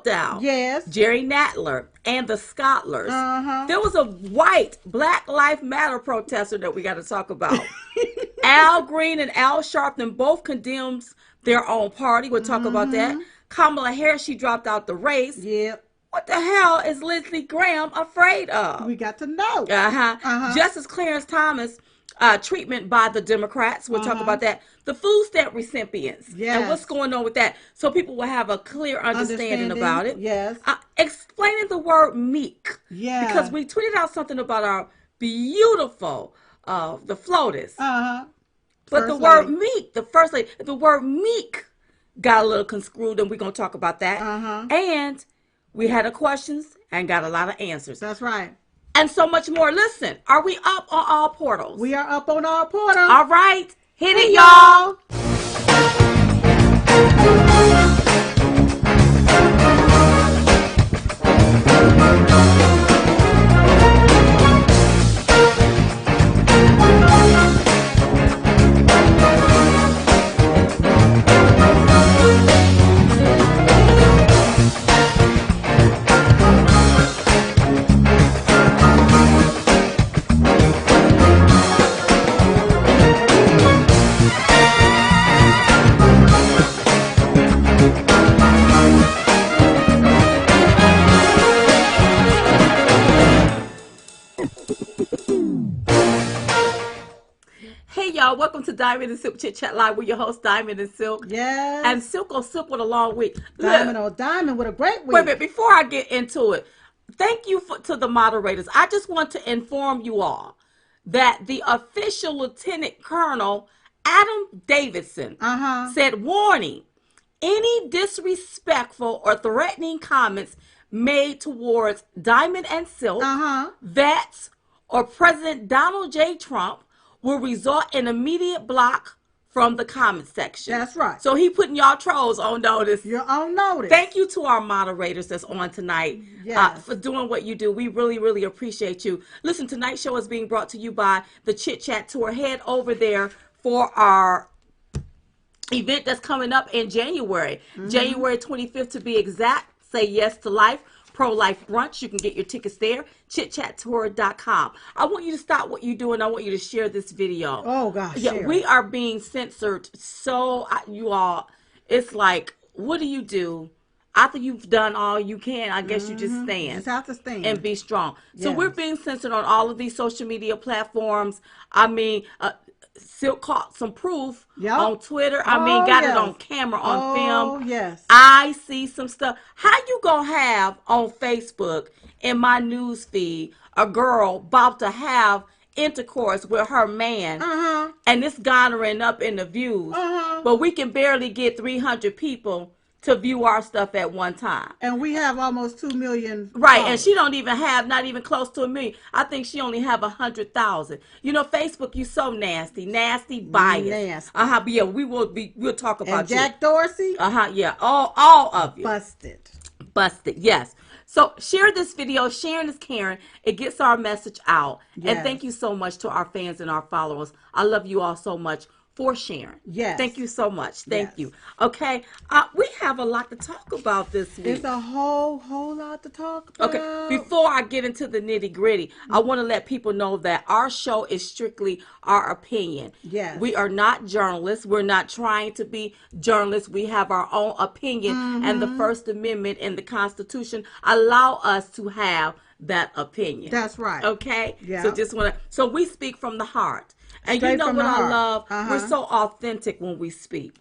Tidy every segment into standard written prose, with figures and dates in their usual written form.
Down, Yes. Jerry Nadler, and the Scottlers. Uh-huh. There was a white Black Lives Matter protester that we got to talk about. Al Green and Al Sharpton both condemns their own party. We'll talk about that. Kamala Harris, she dropped out the race. Yep. What the hell is Lindsey Graham afraid of? We got to know. Justice Clarence Thomas treatment by the Democrats. We'll talk about that. The food stamp recipients and what's going on with that, so people will have a clear understanding about it. Yes. Explaining the word meek. Yeah. Because we tweeted out something about our beautiful the FLOTUS. But the word meek, the first lady, the word meek got a little conscrewed, and we're going to talk about that. And we had a questions and got a lot of answers. That's right. And so much more. Listen, are we up on all portals? We are up on all portals. All right. Hit it, y'all. Hey y'all, welcome to Diamond and Silk Chit Chat Live. We're your host, Diamond and Silk. Yes. And Silk on Silk with a long week. Diamond on Diamond with a great week. Wait a minute, before I get into it, thank you to the moderators. I just want to inform you all that the official Lieutenant Colonel Adam Davidson said, warning, any disrespectful or threatening comments made towards Diamond and Silk, vets, or President Donald J. Trump will result in immediate block from the comment section. That's right. So he putting y'all trolls on notice. You're on notice. Thank you to our moderators that's on tonight for doing what you do. We really, really appreciate you. Listen, tonight's show is being brought to you by the Chit Chat Tour. Head over there for our event that's coming up in January. January 25th to be exact. Say yes to life. Pro-Life Brunch. You can get your tickets there. chitchattour.com. I want you to stop what you're doing. I want you to share this video. Oh, gosh. Yeah, we are being censored. So, you all, it's like, what do you do? After you've done all you can, I guess you just stand. Just have to stand. And be strong. So we're being censored on all of these social media platforms. I mean, Silk caught some proof on Twitter. I mean, got it on camera, on film. Yes. I see some stuff. How you gonna have on Facebook in my news feed a girl about to have intercourse with her man, and it's garnering up in the views, but we can barely get 300 people to view our stuff at one time. And we have almost 2 million. Right, and she don't even have, not even close to 1 million. I think she only have 100,000. You know, Facebook, you so nasty, biased. Nasty. Yeah, we'll talk about and Jack Dorsey. Yeah, all of you. Busted. Yes. So share this video. Sharing is caring. It gets our message out. Yes. And thank you so much to our fans and our followers. I love you all so much for sharing. Yes. Thank you so much. Thank you. Okay. We have a lot to talk about this week. There's a whole lot to talk about. Okay. Before I get into the nitty gritty, I want to let people know that our show is strictly our opinion. Yes. We are not journalists. We're not trying to be journalists. We have our own opinion, and the First Amendment and the Constitution allow us to have that opinion. That's right. Okay. Yeah. So we speak from the heart. And Straight you know from what the I heart. love? We're so authentic when we speak.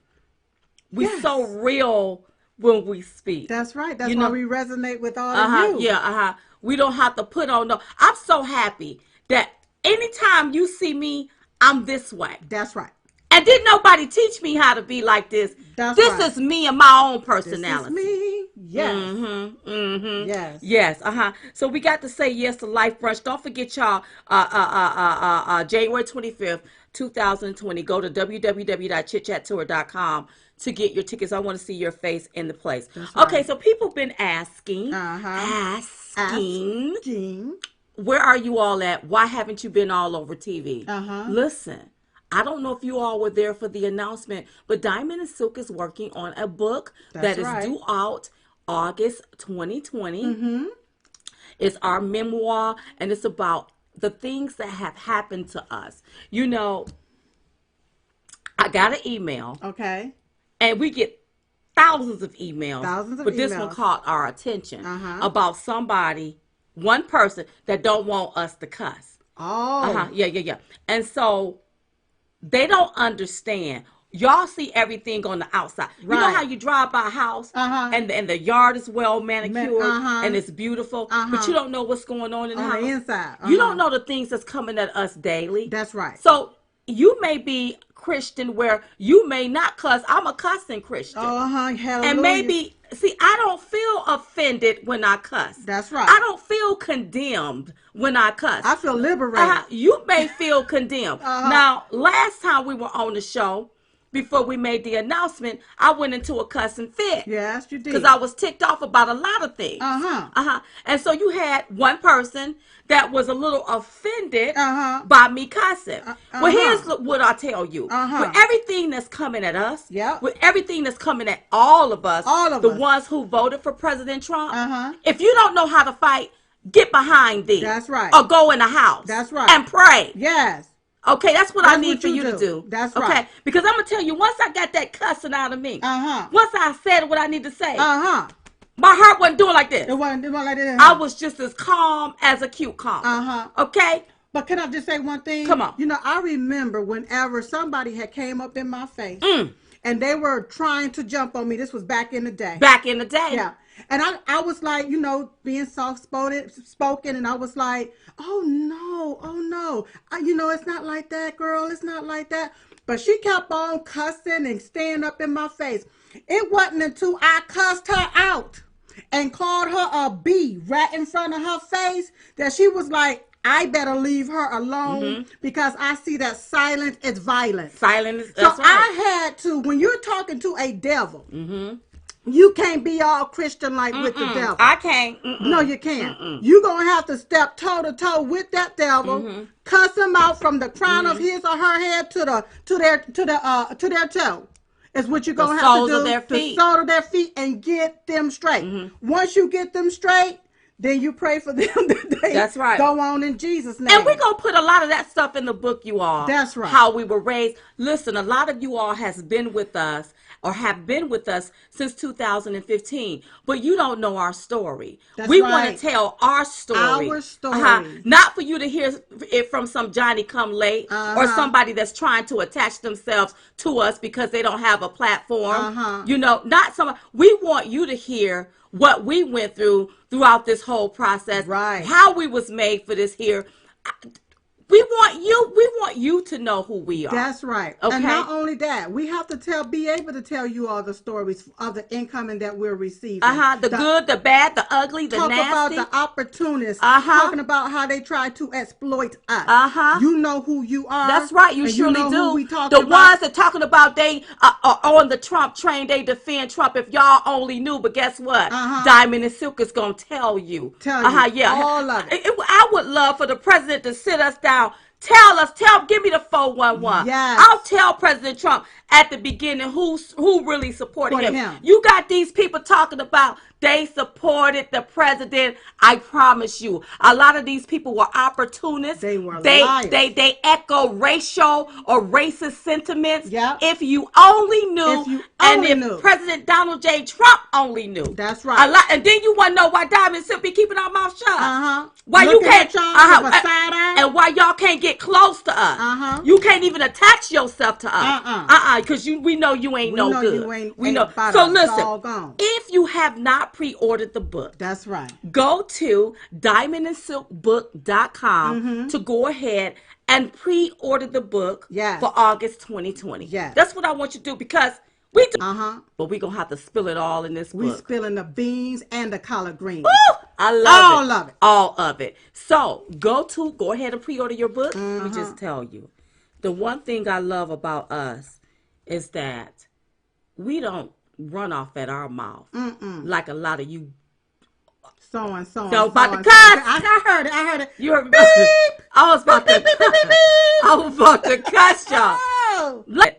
We're so real when we speak. That's right. That's why we resonate with all of you. Yeah, we don't have to put on no. I'm so happy that anytime you see me, I'm this way. That's right. And didn't nobody teach me how to be like this. This is me and my own personality. This is me. Yes. Yes. So we got to say yes to Life Brunch. Don't forget, y'all, January 25th, 2020. Go to www.chitchattour.com to get your tickets. I want to see your face in the place. Okay, so people been asking, where are you all at? Why haven't you been all over TV? Listen, I don't know if you all were there for the announcement, but Diamond and Silk is working on a book that is due out August 2020. It's our memoir, and it's about the things that have happened to us. You know, I got an email. Okay. And we get thousands of emails. But this emails. one caught our attention about somebody, one person that don't want us to cuss. Oh. Yeah. And so they don't understand. Y'all see everything on the outside. You know how you drive by a house and the yard is well manicured and it's beautiful, but you don't know what's going on in the house. The inside. You don't know the things that's coming at us daily. That's right. So you may be Christian where you may not cuss. I'm a cussing Christian. Hallelujah. And maybe, see, I don't feel offended when I cuss. That's right. I don't feel condemned when I cuss. I feel liberated. You may feel condemned. Now, last time we were on the show, before we made the announcement, I went into a cussing fit. Yes, you did. Because I was ticked off about a lot of things. And so you had one person that was a little offended by me cussing. Well, here's what I tell you. With everything that's coming at us, with everything that's coming at all of us, the ones who voted for President Trump, if you don't know how to fight, get behind thee. That's right. Or go in the house. That's right. And pray. Yes. Okay, that's what I need for you to do. That's right. Okay, because I'm gonna tell you, once I got that cussing out of me, once I said what I need to say, my heart wasn't doing like this. It wasn't like this. I was just as calm as a cucumber. Okay. But can I just say one thing? Come on. You know, I remember whenever somebody had came up in my face and they were trying to jump on me. This was back in the day. Back in the day. Yeah. And I was like, you know, being soft-spoken, and I was like, oh no, you know, it's not like that, girl, it's not like that. But she kept on cussing and staying up in my face. It wasn't until I cussed her out and called her a B right in front of her face that she was like, I better leave her alone because I see that silence is violence. Silence, that's right. I had to, when you're talking to a devil, you can't be all Christian like with the devil. I can't. No, you can't. You're going to have to step toe to toe with that devil, cuss him out from the crown of his or her head to their toe. Is what you're going to have to do. The sole of their feet and get them straight. Once you get them straight, then you pray for them that they That's right. go on in Jesus' name. And we're going to put a lot of that stuff in the book, you all. That's right. How we were raised. Listen, a lot of you all has been with us or have been with us since 2015, but you don't know our story. We want to tell our story. Our story. Not for you to hear it from some Johnny come late or somebody that's trying to attach themselves to us because they don't have a platform. You know, not somebody. We want you to hear what we went throughout this whole process, how we was made for this here. We want you to know who we are. That's right. Okay? And not only that, we have to be able to tell you all the stories of the incoming that we're receiving. The good, the bad, the ugly, the nasty. Talk about the opportunists. Talking about how they try to exploit us. You know who you are. That's right. You surely do. The ones that talking about they are on the Trump train, they defend Trump. If y'all only knew, but guess what? Diamond and Silk is gonna tell you. Yeah. All of it. I would love for the president to sit us down. Give me the 411. Yes. I'll tell President Trump at the beginning who really supported him. You got these people talking about they supported the president. I promise you, a lot of these people were opportunists. They were liars. They echo racial or racist sentiments. Yep. If you only knew, if President Donald J. Trump only knew. That's right. And then you want to know why Diamond Silk be keeping our mouth shut. Why Looking you can't? And why y'all can't get close to us? You can't even attach yourself to us. Because we know you ain't no good. We know. So listen, if you have not pre-ordered the book, that's right. Go to diamondandsilkbook.com to go ahead and pre-order the book for August 2020. Yes. That's what I want you to do because we do. But we're going to have to spill it all in this book. We spilling the beans and the collard greens. Woo! I love all of it. All of it. So go ahead and pre-order your book. Let me just tell you. The one thing I love about us is that we don't run off at our mouth like a lot of you. So about to cuss. I heard it. You heard me. I was about to cuss y'all.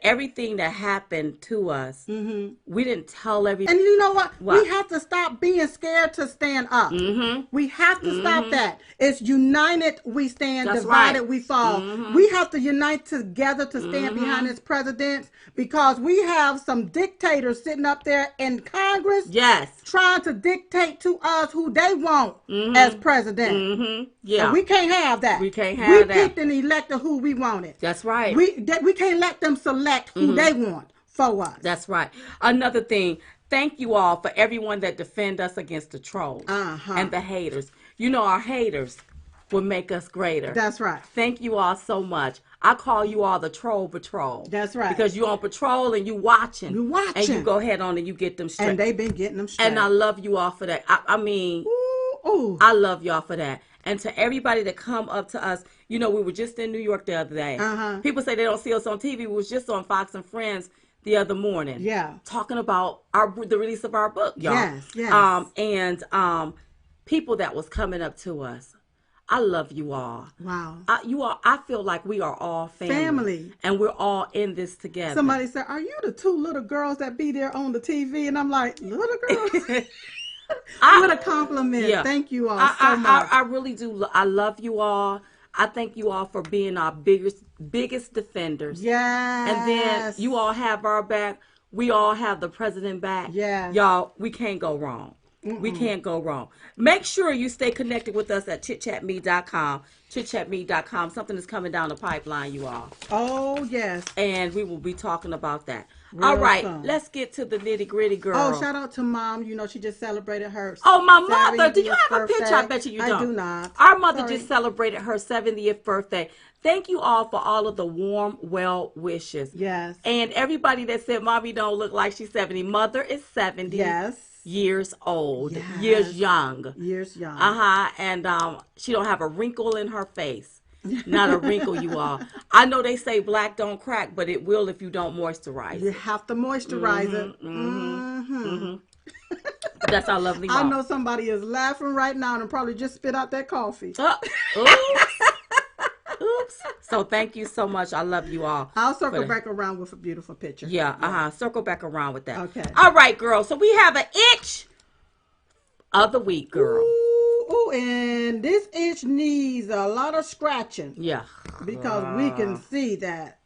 everything that happened to us, we didn't tell everybody. And you know what? We have to stop being scared to stand up. We have to stop that. It's united we stand, divided we fall. We have to unite together to stand behind this president, because we have some dictators sitting up there in Congress, trying to dictate to us who they want as president. And we can't have that. We can't have that. We picked and elected who we wanted. That's right. We can't let them select who they want for us. That's right. Another thing, thank you all for everyone that defend us against the trolls and the haters. You know, our haters will make us greater. That's right. Thank you all so much. I call you all the troll patrol. That's right. Because you on patrol and you watching. You watching. And you go ahead on and you get them straight. And they've been getting them straight. And I love you all for that. I mean, ooh. I love y'all for that. And to everybody that come up to us, you know, we were just in New York the other day. People say they don't see us on TV. We was just on Fox and Friends the other morning. Yeah. Talking about the release of our book, y'all. Yes. And people that was coming up to us. I love you all. Wow. I feel like we are all family. And we're all in this together. Somebody said, "Are you the two little girls that be there on the TV?" And I'm like, little girls? What a compliment. Yeah. Thank you all so much. I really do. I love you all. I thank you all for being our biggest defenders. Yes. And then you all have our back. We all have the president back. Yeah. Y'all, we can't go wrong. We can't go wrong. Make sure you stay connected with us at chitchatme.com. Chitchatme.com. Something is coming down the pipeline, you all. Oh, yes. And we will be talking about that. All right, let's get to the nitty gritty, girl. Oh, shout out to Mom. You know, she just celebrated her. Oh, my mother. Do you have a picture? I bet you don't. I do not. Our mother just celebrated her 70th birthday. Thank you all for all of the warm, well wishes. Yes. And everybody that said, Mommy don't look like she's 70. Mother is 70. Yes. Years old. Yes. Years young. Years young. And she don't have a wrinkle in her face. Not a wrinkle, you all. I know they say black don't crack, but it will if you don't moisturize. You have to moisturize it. That's our lovely mom. I know somebody is laughing right now and probably just spit out that coffee. Oops. So thank you so much. I love you all. I'll circle back around with a beautiful picture. Yeah. Circle back around with that. Okay. All right, girl. So we have an itch of the week, girl. Ooh, and this itch needs a lot of scratching. Yeah. Because we can see that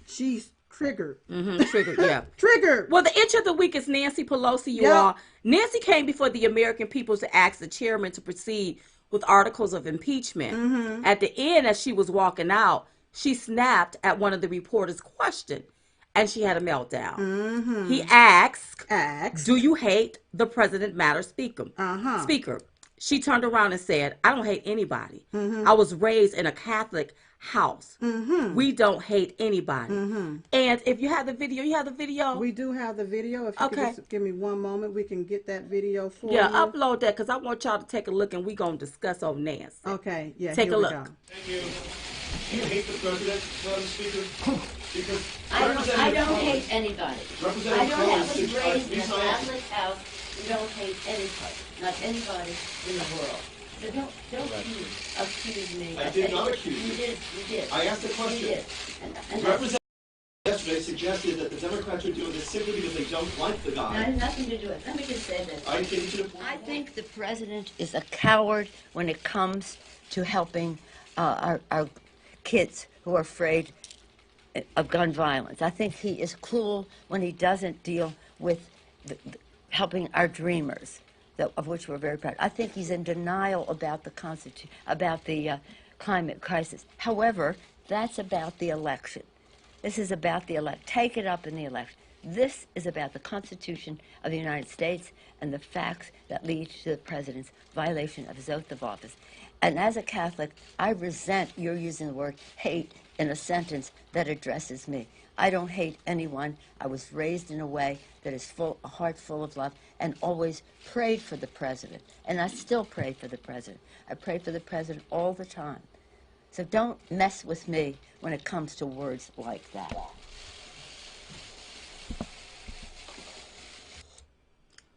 she's triggered. Triggered, yeah. Triggered. Well, the itch of the week is Nancy Pelosi, you all. Nancy came before the American people to ask the chairman to proceed with articles of impeachment. At the end, as she was walking out, she snapped at one of the reporters' question, and she had a meltdown. He asked, "Do you hate the President Matter Speaker?" Speaker. She turned around and said, "I don't hate anybody. I was raised in a Catholic house. We don't hate anybody." And if you have the video, you have the video? We do have the video. If you could just give me one moment, we can get that video for you. Yeah, upload that because I want y'all to take a look and we're going to discuss on Nancy. Okay, yeah. Take a look. Thank you. Do you hate the president, Madam Speaker? Because I don't hate anybody. I was raised in a Representative Catholic house. We don't hate anybody. Not anybody in the world. So don't you accuse me. I did not accuse you. You did. I asked a question. You did. And Representative yesterday suggested that the Democrats are doing this simply because they don't like the that guy. has nothing to do with it. Let me just say this. I think you should I think the president is a coward when it comes to helping our kids who are afraid of gun violence. I think he is cruel when he doesn't deal with helping our dreamers, of which we're very proud. I think he's in denial about the climate crisis. However, that's about the election. This is about the election. Take it up in the election. This is about the Constitution of the United States and the facts that lead to the president's violation of his oath of office. And as a Catholic, I resent your using the word hate in a sentence that addresses me. I don't hate anyone. I was raised in a way that is a heart full of love, and always prayed for the president. And I still pray for the president. I pray for the president all the time. So don't mess with me when it comes to words like that.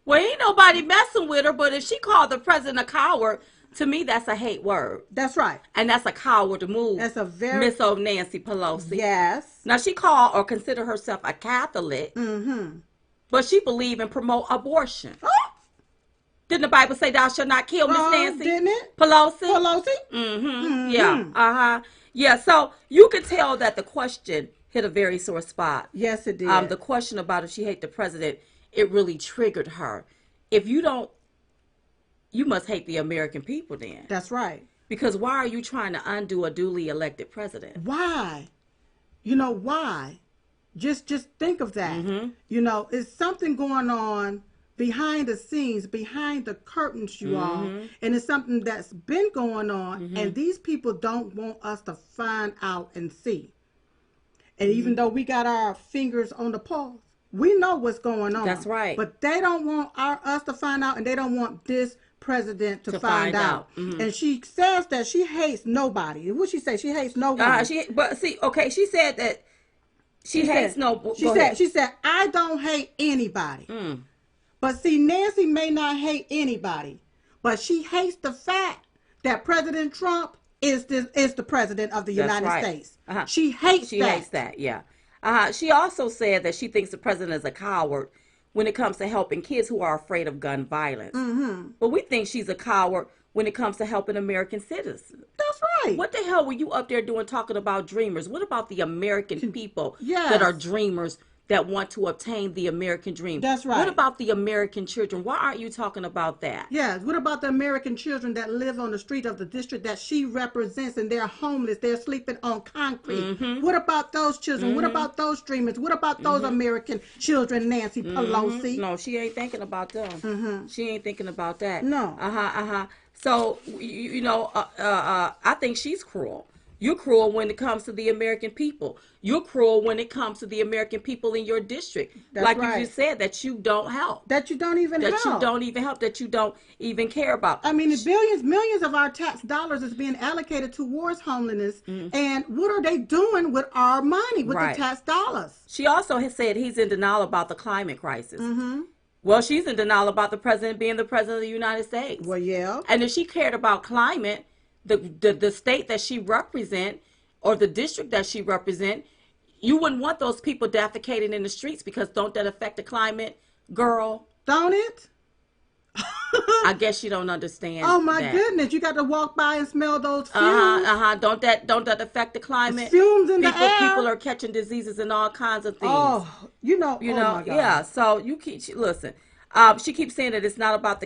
Well, ain't nobody messing with her, but if she called the president a coward, To me, that's a hate word. That's right. And that's a coward move. That's a very... Miss old Nancy Pelosi. Yes. Now, she called or consider herself a Catholic, but she believe and promote abortion. Oh. Didn't the Bible say thou shalt not kill, Miss Nancy? Didn't it? Pelosi? Yeah. Yeah, so you could tell that the question hit a very sore spot. Yes, it did. The question about if she hate the president, it really triggered her. If you don't, you must hate the American people then. That's right. Because why are you trying to undo a duly elected president? Why? You know, why? Just think of that. You know, it's something going on behind the scenes, behind the curtains, you all. And it's something that's been going on, and these people don't want us to find out and see. And even though we got our fingers on the pulse, we know what's going on. That's right. But they don't want us to find out, and they don't want this president to find out. And she says that she hates nobody. What she say? She hates no one. She said that she hates no. She said I don't hate anybody. But see, Nancy may not hate anybody, but she hates the fact that President Trump is the president of the United States. She hates that. She hates that, yeah. She also said that she thinks the president is a coward when it comes to helping kids who are afraid of gun violence. But we think she's a coward when it comes to helping American citizens. That's right. What the hell were you up there doing talking about dreamers? What about the American people that are dreamers that want to obtain the American dream? That's right. What about the American children? Why aren't you talking about that? Yes. What about the American children that live on the street of the district that she represents, and they're homeless? They're sleeping on concrete. What about those children? What about those dreamers? What about those American children, Nancy Pelosi? No, she ain't thinking about them. She ain't thinking about that. No. So, I think she's cruel. You're cruel when it comes to the American people. You're cruel when it comes to the American people in your district. That's like right. you just said, that you don't help. That you don't even help. That you don't even help. That you don't even care about. I mean, millions of our tax dollars is being allocated towards homelessness. And what are they doing with our money, with the tax dollars? She also has said he's in denial about the climate crisis. Well, she's in denial about the president being the president of the United States. Well, yeah. And if she cared about climate, the state that she represent or the district that she represent, you wouldn't want those people defecating in the streets, because don't that affect the climate, girl? Don't it? I guess you don't understand. Oh my goodness! You got to walk by and smell those fumes. Don't that affect the climate? It's fumes in the air. People are catching diseases and all kinds of things. Oh, oh my God. Yeah. So listen. She keeps saying that it's not about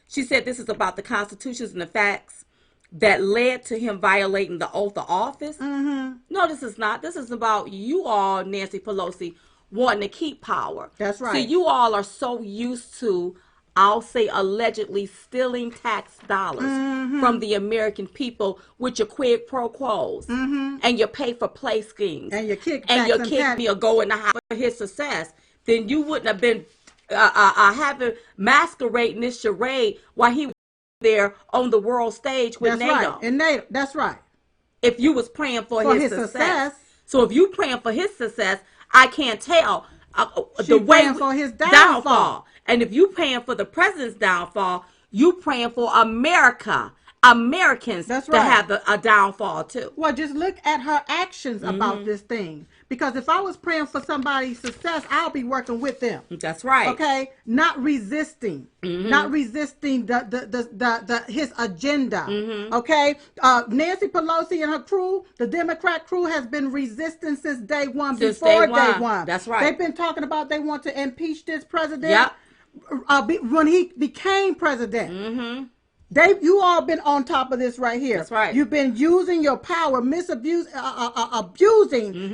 she said this is about the constitutions and the facts that led to him violating the oath of office. No, this is not. This is about you all, Nancy Pelosi, wanting to keep power. That's right. See, you all are so used to, I'll say, allegedly stealing tax dollars from the American people with your quid pro quos and your pay for play schemes and your kickbacks and your kick me or go in the house for his success. Then you wouldn't have been having masquerading this charade while he was there on the world stage with NATO. Right. And NATO. That's right. If you was praying for his success. So if you praying for his success, I can't tell the way praying for his downfall. And if you praying for the president's downfall, you praying for Americans That's to right. have a downfall too. Well, just look at her actions about this thing. Because if I was praying for somebody's success, I'll be working with them. That's right. Okay, not resisting, not resisting the his agenda. Okay, Nancy Pelosi and her crew, the Democrat crew, has been resisting since day one. Before day one. That's right. They've been talking about they want to impeach this president. When he became president. You all been on top of this right here. That's right. You've been using your power, abusing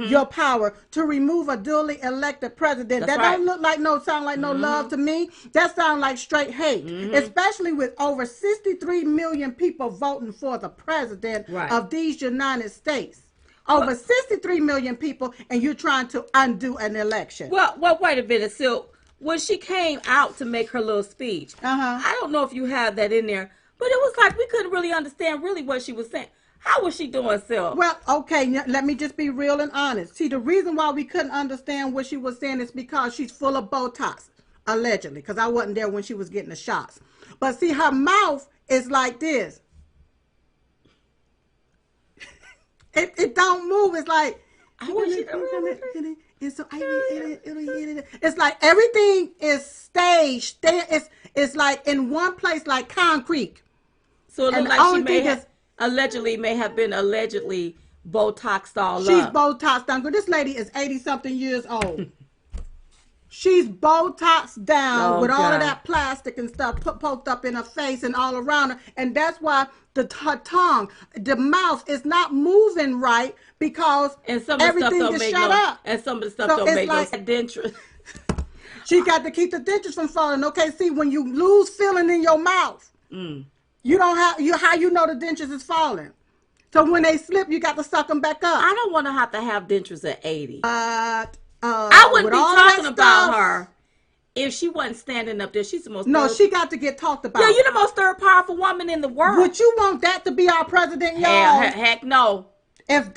your power to remove a duly elected president. That's Don't look like sound like no love to me. That sounds like straight hate, especially with over 63 million people voting for the president of these United States. Over 63 million people, and you're trying to undo an election. Well, wait a minute, Silk. When she came out to make her little speech, I don't know if you have that in there, but it was like we couldn't really understand really what she was saying. How was she doing, Silk? Well, okay, let me just be real and honest. See, the reason why we couldn't understand what she was saying is because she's full of Botox, allegedly, because I wasn't there when she was getting the shots. But see, her mouth is like this. It don't move. It's like it's like everything is staged. It's like in one place, like concrete. So it looks like she allegedly Botoxed all up. She's Botoxed down. This lady is 80-something years old. She's Botoxed down with all of that plastic and stuff poked up in her face and all around her. And that's why her tongue, the mouth is not moving right because everything is shut up. And some of the stuff don't make no dentures. She got to keep the dentures from falling. Okay, see, when you lose feeling in your mouth, you don't have how you know the dentures is falling. So when they slip, you got to suck them back up. I don't want to have dentures at 80. I wouldn't be talking about her if she wasn't standing up there. She's the most. No, she got to get talked about. Yeah, you're the most third powerful woman in the world. Would you want that to be our president, y'all? Heck no. If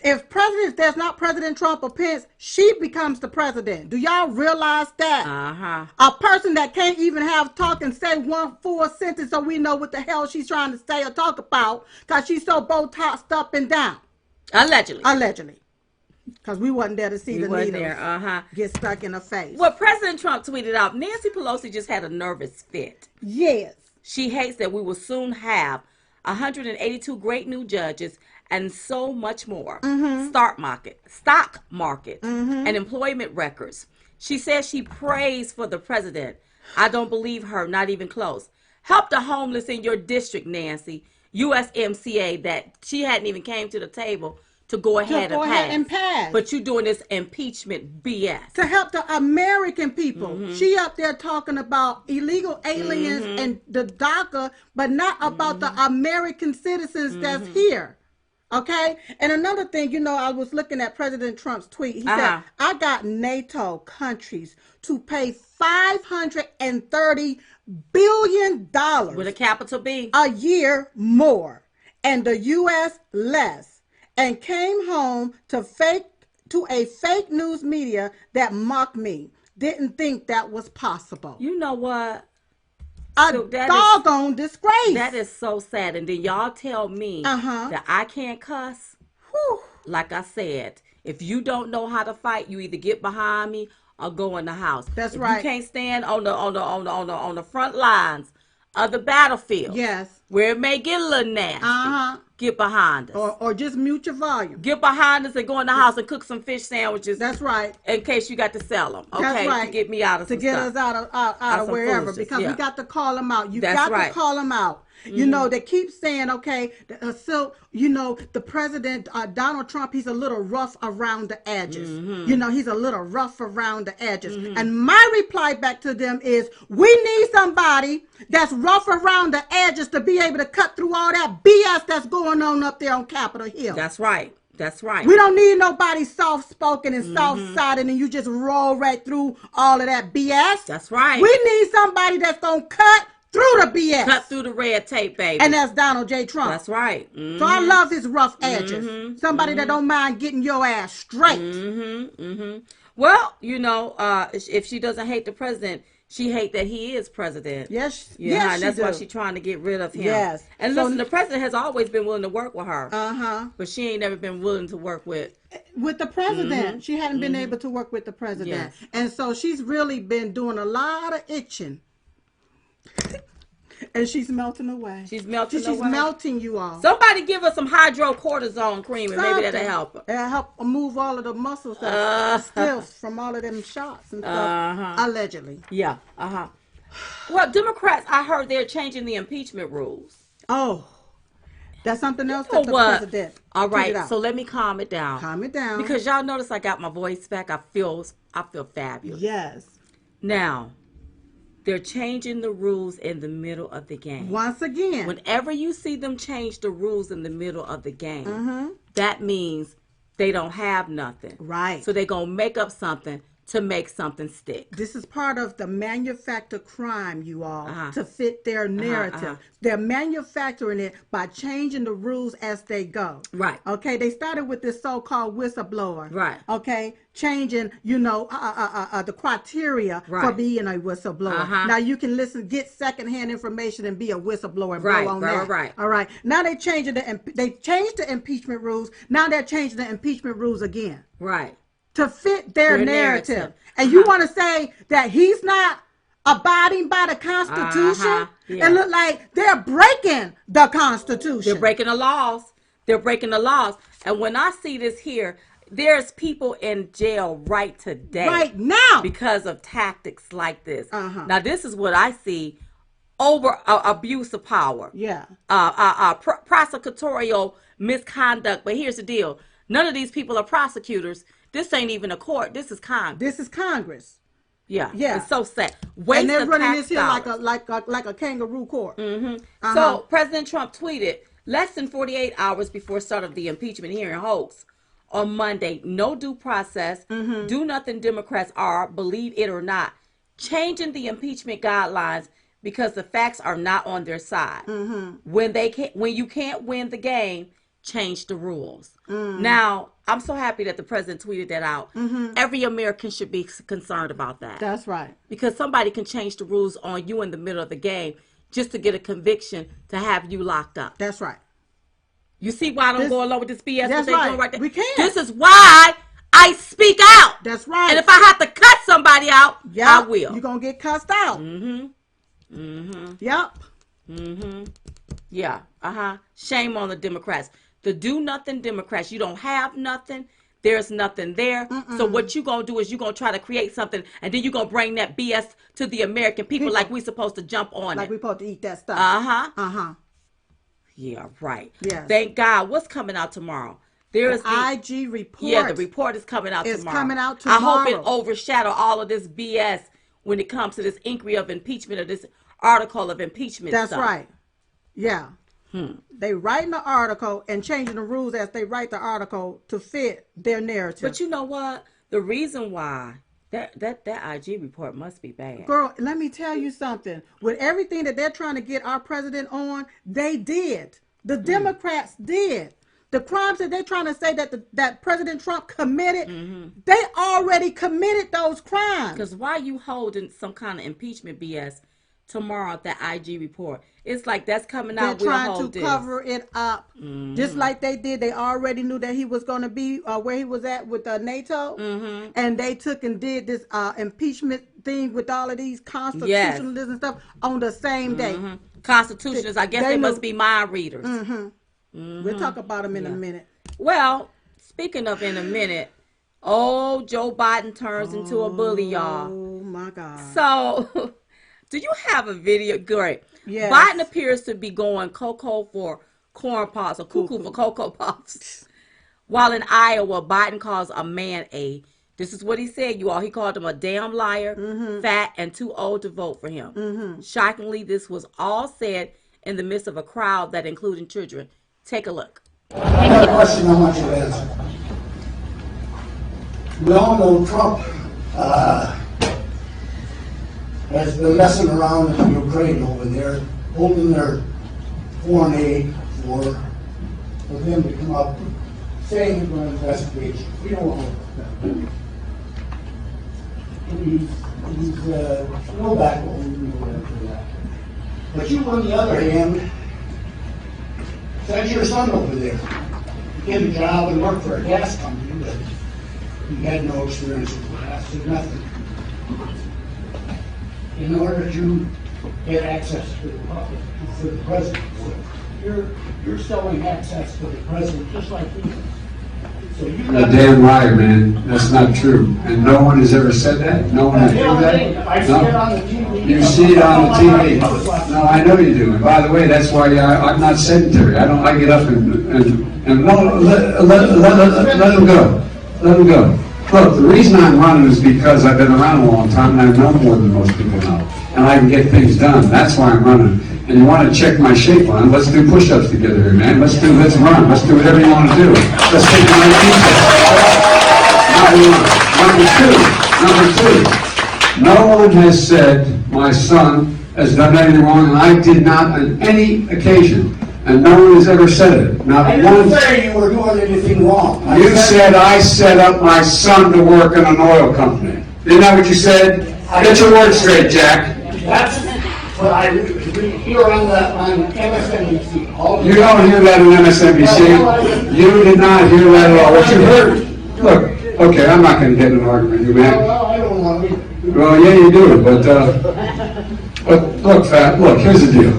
there's not President Trump or Pence, she becomes the president. Do y'all realize that? A person that can't even talk and say one full sentence so we know what the hell she's trying to say or talk about because she's so Botoxed up and down. Allegedly. Because we wasn't there to see the needles get stuck in her face. Well, President Trump tweeted out, Nancy Pelosi just had a nervous fit. Yes. She hates that we will soon have 182 great new judges and so much more. Stock market, and employment records. She says she prays for the president. I don't believe her, not even close. Help the homeless in your district, Nancy. USMCA that she hadn't even came to the table to go ahead and pass. But you doing this impeachment BS. To help the American people. She up there talking about illegal aliens and the DACA, but not about the American citizens that's here. Okay? And another thing, I was looking at President Trump's tweet. He said, I got NATO countries to pay $530 billion. With a capital B. A year more. And the U.S. less. And came home to a fake news media that mocked me. Didn't think that was possible. You know what? Doggone disgrace. That is so sad. And then y'all tell me that I can't cuss. Whew. Like I said, if you don't know how to fight, you either get behind me or go in the house. That's right. You can't stand on the front lines of the battlefield. Yes. Where it may get a little nasty. Get behind us. Or just mute your volume. Get behind us and go in the house and cook some fish sandwiches. That's right. In case you got to sell them. Okay. That's right. To get me out of some stuff. To get us out of wherever. Because we got to call them out. To call them out. They keep saying, okay, the president, Donald Trump, he's a little rough around the edges. He's a little rough around the edges. And my reply back to them is, we need somebody that's rough around the edges to be able to cut through all that BS that's going on up there on Capitol Hill. That's right. That's right. We don't need nobody soft-spoken and soft-sided and you just roll right through all of that BS. That's right. We need somebody that's going to cut through the BS. Cut through the red tape, baby. And that's Donald J. Trump. That's right. So I love his rough edges. Somebody that don't mind getting your ass straight. Well, if she doesn't hate the president, she hate that he is president. Yes, and that's why she's trying to get rid of him. Yes. And listen, the president has always been willing to work with her. But she ain't never been willing to work with the president. She hadn't been able to work with the president. Yes. And so she's really been doing a lot of itching. And she's melting away. She's melting you all. Somebody give her some hydrocortisone cream and maybe that'll help her. It'll help move all of the muscles that are stiff from all of them shots and stuff. Allegedly. Yeah. Well, Democrats, I heard they're changing the impeachment rules. Oh. That's something else that the president. All right, so let me calm it down. Calm it down. Because y'all notice I got my voice back. I feel fabulous. Yes. Now, they're changing the rules in the middle of the game. Once again. Whenever you see them change the rules in the middle of the game, that means they don't have nothing. Right. So they're going to make up something to make something stick. This is part of the manufactured crime, you all, to fit their narrative. They're manufacturing it by changing the rules as they go. Right. Okay, they started with this so-called whistleblower. Right. Okay, changing, the criteria for being a whistleblower. Now you can get secondhand information and be a whistleblower and blow on that. Right. All right. Now they changed the impeachment rules. Now they're changing the impeachment rules again. Right. To fit their narrative. And you want to say that he's not abiding by the Constitution? It look like they're breaking the Constitution. They're breaking the laws. They're breaking the laws. And when I see this here, there's people in jail right today. Right now. Because of tactics like this. Now, this is what I see. Over abuse of power. Yeah. Prosecutorial misconduct. But here's the deal. None of these people are prosecutors. This ain't even a court. This is Congress. This is Congress. Yeah. Yeah. It's so sad. And they're running this here like a kangaroo court. So President Trump tweeted less than 48 hours before start of the impeachment hearing holds on Monday. No due process. Do nothing Democrats are, believe it or not, changing the impeachment guidelines because the facts are not on their side. When you can't win the game, change the rules. Now, I'm so happy that the president tweeted that out. Every American should be concerned about that. That's right. Because somebody can change the rules on you in the middle of the game just to get a conviction to have you locked up. That's right. You see why I don't go along with this BS? That's right. We can't. This is why I speak out. That's right. And if I have to cut somebody out, I will. You're going to get cussed out. Yep. Yeah. Shame on the Democrats. The do-nothing Democrats. You don't have nothing. There's nothing there. So what you going to do is you're going to try to create something, and then you're going to bring that BS to the American people like we supposed to jump on like it. we supposed to eat that stuff. Yeah, right. Yes. Thank God. What's coming out tomorrow? There's the IG report. Yeah, the report is coming out tomorrow. It's coming out tomorrow. I hope it overshadow all of this BS when it comes to this inquiry of impeachment or this article of impeachment. That's stuff. right. Yeah. They writing the article and changing the rules as they write the article to fit their narrative. But you know what? The reason why that IG report must be bad. Girl, let me tell you something. With everything that they're trying to get our president on, they did. The Democrats did. The crimes that they're trying to say that President Trump committed, they already committed those crimes. Because why are you holding some kind of impeachment BS tomorrow, that IG report? It's like that's coming out. They're trying to cover it up. Just like they did. They already knew that he was going to be where he was at with NATO. And they took and did this impeachment thing with all of these constitutionalists and stuff on the same day. Constitutionalists, I guess they must be mind readers. We'll talk about them in a minute. Well, speaking of in a minute, Joe Biden turns into a bully, y'all. Oh, my God. So, do you have a video? Great. Yes. Biden appears to be going cocoa for corn pops or cuckoo for cocoa puffs. While in Iowa, Biden calls a man this is what he said, you all. He called him a damn liar, fat, and too old to vote for him. Shockingly, this was all said in the midst of a crowd that included children. Take a look. I got a question I want you to answer. We all know Trump has been messing around in Ukraine over there, holding their foreign aid for them to come up saying they're going to investigate. We don't want that. He's no backbone for that. But you, on the other hand, sent your son over there. He get a job and work for a gas company, but he had no experience with gas, did nothing. In order to get access to the public, for the president. So you're selling access to the president just like he is. So You're a damn liar, man. That's not true. And no one has ever said that. No one has proved that. I see it on the TV. You see it on the TV. No, I know you do. And by the way, that's why I'm not sedentary. I get up and no, let him go. Let him go. Look, the reason I'm running is because I've been around a long time and I know more than most people know. And I can get things done. That's why I'm running. And you want to check my shape on, let's do push-ups together here, man. Let's run. Let's do whatever you want to do. Let's take my pizza. Number Number two, no one has said my son has done anything wrong, and I did not on any occasion. And no one has ever said it. Not I one. didn't say you were doing anything wrong. You said I set up my son to work in an oil company. Isn't that what you said? Get your words straight, Jack. That's what I hear on MSNBC. You don't hear that on MSNBC. You did not hear that at all. What you heard? Look, okay, I'm not going to get in an argument with you, man. Well, I don't want to. Well, yeah, you do, but look, Fat, look, here's the deal.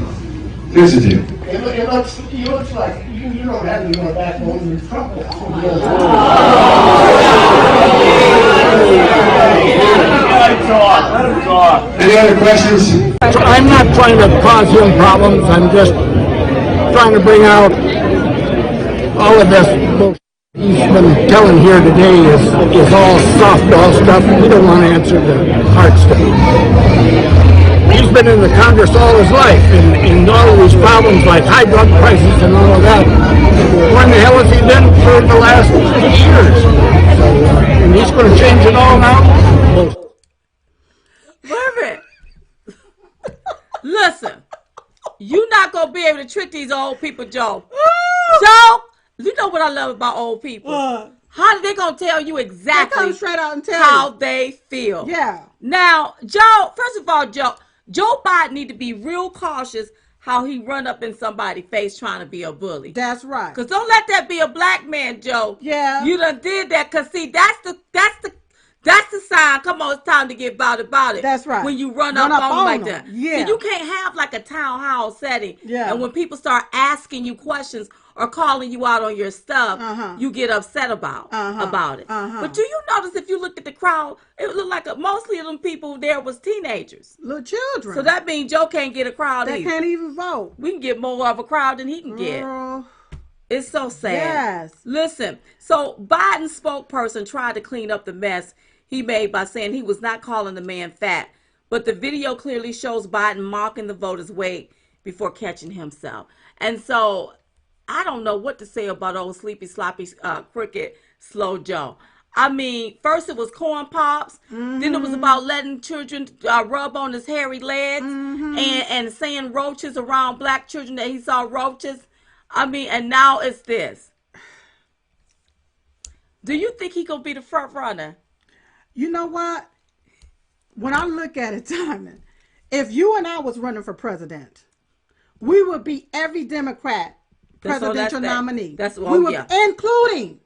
Here's the deal. It looks like you don't have any more backbone than Trump does. Any other questions? I'm not trying to cause him problems. I'm just trying to bring out all of this bullshit he's been telling here today is all softball stuff. We don't want to answer the hard stuff. He's been in the Congress all his life, and all of these problems like high drug prices and all of that. When the hell has he been for the last 50 years? And he's going to change it all now? Wait a minute. Listen, you're not going to be able to trick these old people, Joe. Joe, you know what I love about old people? How they going to tell you exactly straight out and tell how you. they feel? Yeah. Now, Joe, first of all, Joe Biden need to be real cautious how he run up in somebody's face trying to be a bully. That's right. Because don't let that be a black man, Joe. Yeah. You done did that. Because, see, that's the sign. Come on, it's time to get about it. That's right. When you run up on them like that. Yeah. See, you can't have like a town hall setting. Yeah. And when people start asking you questions or calling you out on your stuff, you get upset about it. But do you notice if you look at the crowd, it looked like mostly of them people there was teenagers. Little children. So that means Joe can't get a crowd They either. can't even vote. We can get more of a crowd than he can get. Girl. It's so sad. Yes. Listen, so Biden's spokesperson tried to clean up the mess he made by saying he was not calling the man fat. But the video clearly shows Biden mocking the voter's weight before catching himself. And so I don't know what to say about old sleepy, sloppy, crooked, slow Joe. I mean, first it was corn pops. Then it was about letting children rub on his hairy legs and saying roaches around black children that he saw roaches. I mean, and now it's this. Do you think he gonna be the front runner? You know what? When I look at it, Diamond, if you and I was running for president, we would be every Democrat presidential nominee. We would, including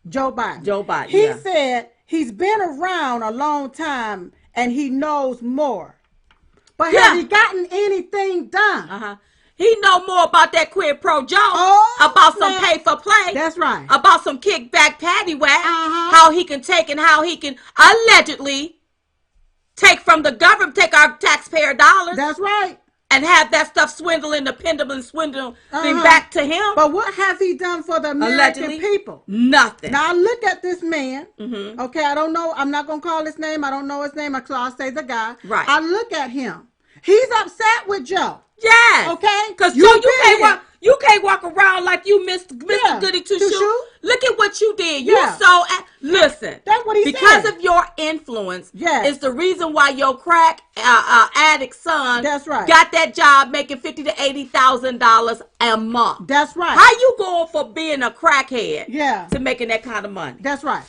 Joe Biden. Joe Biden. He said he's been around a long time and he knows more. But has he gotten anything done? He know more about that quid pro Joe, about some pay for play. That's right. About some kickback paddywhack, how he can take and how he can allegedly take from the government, take our taxpayer dollars. That's right. And have that stuff swindling the pendulum swindling thing back to him. But what has he done for the American people? Nothing. Now look at this man. Okay, I don't know. I'm not going to call his name. I don't know his name. So I'll say the guy. Right. I look at him. He's upset with Joe. Yes. Okay. Because you can't walk around like you Mr. Goody Two Shoes. Look at what you did. You listen. That's what he because said. of your influence. Yes. It's the reason why your crack addict son. That's right. Got that job making $50,000 to $80,000 a month. That's right. How you going for being a crackhead? Yeah. To making that kind of money? That's right.